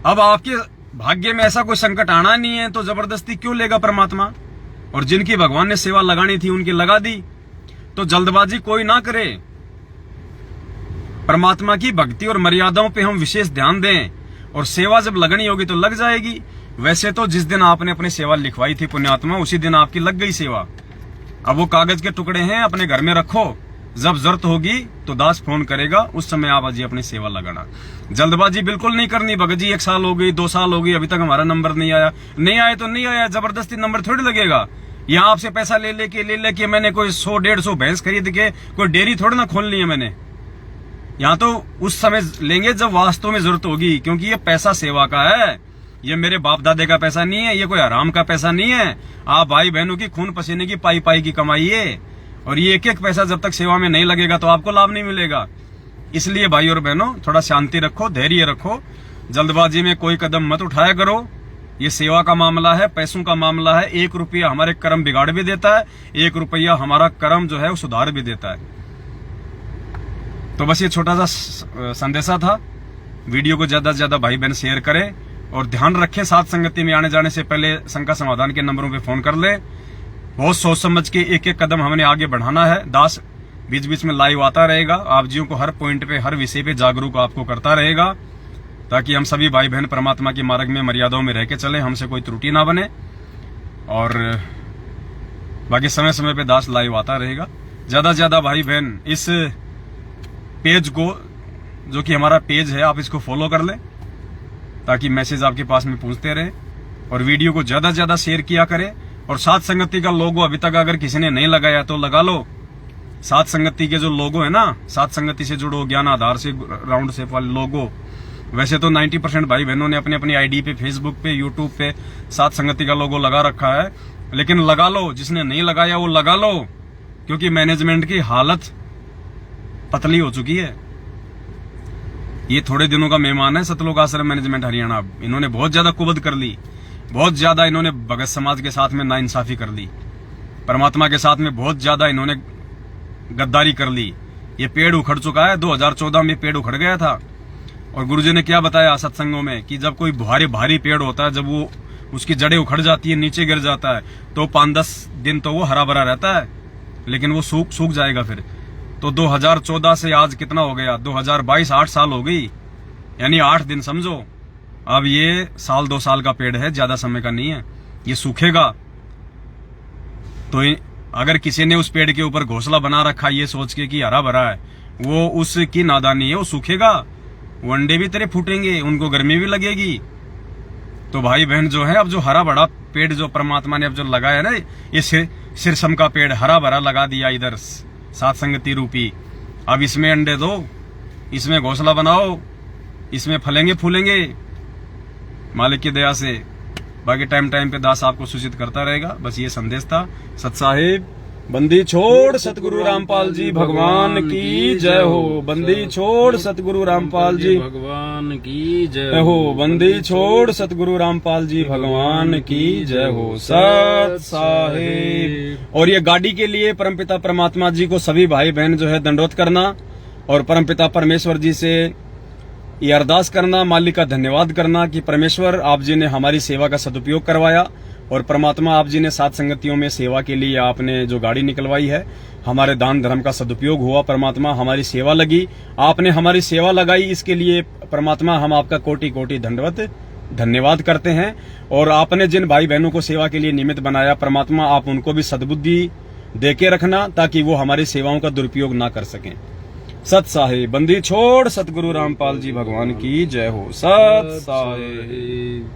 अब आपके भाग्य में ऐसा कोई संकट आना नहीं है तो जबरदस्ती क्यों लेगा परमात्मा। और जिनकी भगवान ने सेवा लगानी थी उनकी लगा दी। तो जल्दबाजी कोई ना करे। परमात्मा की भक्ति और मर्यादाओं पे हम विशेष ध्यान दें और सेवा जब लगनी होगी तो लग जाएगी। वैसे तो जिस दिन आपने अपनी सेवा लिखवाई थी पुण्यात्मा, उसी दिन आपकी लग गई सेवा। अब वो कागज के टुकड़े हैं, अपने घर में रखो, जब जरूरत होगी तो दास फोन करेगा, उस समय आप अजी अपनी सेवा लगाना। जल्दबाजी बिल्कुल नहीं करनी। भगत जी 1 साल हो गई, 2 साल हो गई, अभी तक हमारा नंबर नहीं आया। नहीं आया तो नहीं आया, जबरदस्ती नंबर थोड़ी लगेगा। यहाँ आपसे पैसा ले लेके मैंने कोई 100-150 भैंस खरीद के कोई डेयरी थोड़ी ना खोलनी है मैंने। यहाँ तो उस समय लेंगे जब वास्तव में जरूरत होगी, क्योंकि ये पैसा सेवा का है। ये मेरे बाप दादे का पैसा नहीं है, ये कोई हराम का पैसा नहीं है। आप भाई बहनों की खून पसीने की पाई की कमाई है। और ये एक पैसा जब तक सेवा में नहीं लगेगा तो आपको लाभ नहीं मिलेगा। इसलिए भाई और बहनों थोड़ा शांति रखो, धैर्य रखो, जल्दबाजी में कोई कदम मत उठाया करो। ये सेवा का मामला है, पैसों का मामला है। 1 रुपया हमारे कर्म बिगाड़ भी देता है, 1 रुपया हमारा कर्म जो है वो सुधार भी देता है। तो बस ये छोटा सा संदेशा था। वीडियो को ज्यादा से ज्यादा भाई बहन शेयर करें और ध्यान रखें, साथ संगति में आने जाने से पहले शंका समाधान के नंबरों पे फोन कर ले। बहुत सोच समझ के एक कदम हमने आगे बढ़ाना है। दास बीच बीच में लाइव आता रहेगा, आप जियों को हर पॉइंट पे, हर विषय पे जागरूक आपको करता रहेगा, ताकि हम सभी भाई बहन परमात्मा के मार्ग में मर्यादाओं में रह के चले, हमसे कोई त्रुटि ना बने। और बाकी समय समय पे दास लाइव आता रहेगा। ज्यादा से ज्यादा भाई बहन इस पेज को, जो कि हमारा पेज है, आप इसको फॉलो कर लें ताकि मैसेज आपके पास में पहुंचते रहे। और वीडियो को ज्यादा से ज्यादा शेयर किया करें। और साथ संगति का लोगो अभी तक अगर किसी ने नहीं लगाया तो लगा लो। साथ संगति के जो लोगो है ना, साथ संगति से जुड़ो, ज्ञान आधार से राउंड शेप वाले लोगो। वैसे तो 90% भाई बहनों ने अपनी अपनी आईडी पे, फेसबुक पे, यूट्यूब पे साथ संगति का लोगो लगा रखा है, लेकिन लगा लो। जिसने नहीं लगाया वो लगा लो, क्योंकि मैनेजमेंट की हालत पतली हो चुकी है। ये थोड़े दिनों का मेहमान है सतलोक आश्रम मैनेजमेंट हरियाणा। इन्होंने बहुत ज्यादा कुबद कर ली, बहुत ज्यादा इन्होंने भगत समाज के साथ में नाइंसाफी कर ली, परमात्मा के साथ में बहुत ज्यादा इन्होंने गद्दारी कर ली। ये पेड़ उखड़ चुका है। 2014 में पेड़ उखड़ गया था। और गुरुजी ने क्या बताया सत्संगों में कि जब कोई भारी पेड़ होता है, जब वो उसकी जड़ें उखड़ जाती है, नीचे गिर जाता है, तो 5-10 दिन तो वो हरा भरा रहता है, लेकिन वो सूख जाएगा फिर। तो 2014 से आज कितना हो गया, 2022, 8 साल हो गई, यानी 8 दिन समझो। अब ये 1-2 साल का पेड़ है, ज्यादा समय का नहीं है। ये सूखेगा। तो अगर किसी ने उस पेड़ के ऊपर घोंसला बना रखा ये सोच के कि हरा भरा है, वो उसकी नादानी है, वो सूखेगा। वो अंडे भी तेरे फूटेंगे, उनको गर्मी भी लगेगी। तो भाई बहन जो है, अब जो हरा भरा पेड़ जो परमात्मा ने अब जो लगाया ना, ये सिरसम का पेड़ हरा भरा लगा दिया इधर सात संगति रूपी, अब इसमें अंडे दो, इसमें घोंसला बनाओ, इसमें फलेंगे फूलेंगे मालिक की दया से। बाकी टाइम टाइम पे दास आपको सूचित करता रहेगा। बस ये संदेश था। सत साहिब बंदी छोड़ सतगुरु रामपाल जी भगवान की जय हो। बंदी छोड़ सतगुरु रामपाल जी भगवान की जय हो। बंदी छोड़ सतगुरु रामपाल जी भगवान की जय हो। सत साहिब। और ये गाड़ी के लिए परमपिता परमात्मा जी को सभी भाई बहन जो है दंडवत करना और परमपिता परमेश्वर जी से ये अरदास करना, मालिक का धन्यवाद करना कि परमेश्वर आप जी ने हमारी सेवा का सदुपयोग करवाया और परमात्मा आप जी ने सात संगतियों में सेवा के लिए आपने जो गाड़ी निकलवाई है, हमारे दान धर्म का सदुपयोग हुआ। परमात्मा हमारी सेवा लगी, आपने हमारी सेवा लगाई, इसके लिए परमात्मा हम आपका कोटि कोटि दंडवत धन्यवाद करते हैं। और आपने जिन भाई बहनों को सेवा के लिए निमित्त बनाया, परमात्मा आप उनको भी सद्बुद्धि देके रखना ताकि वो हमारी सेवाओं का दुरुपयोग ना कर सकें। सत साहिब। बंदी छोड़ सतगुरु रामपाल जी भगवान की जय हो। सत साहिब।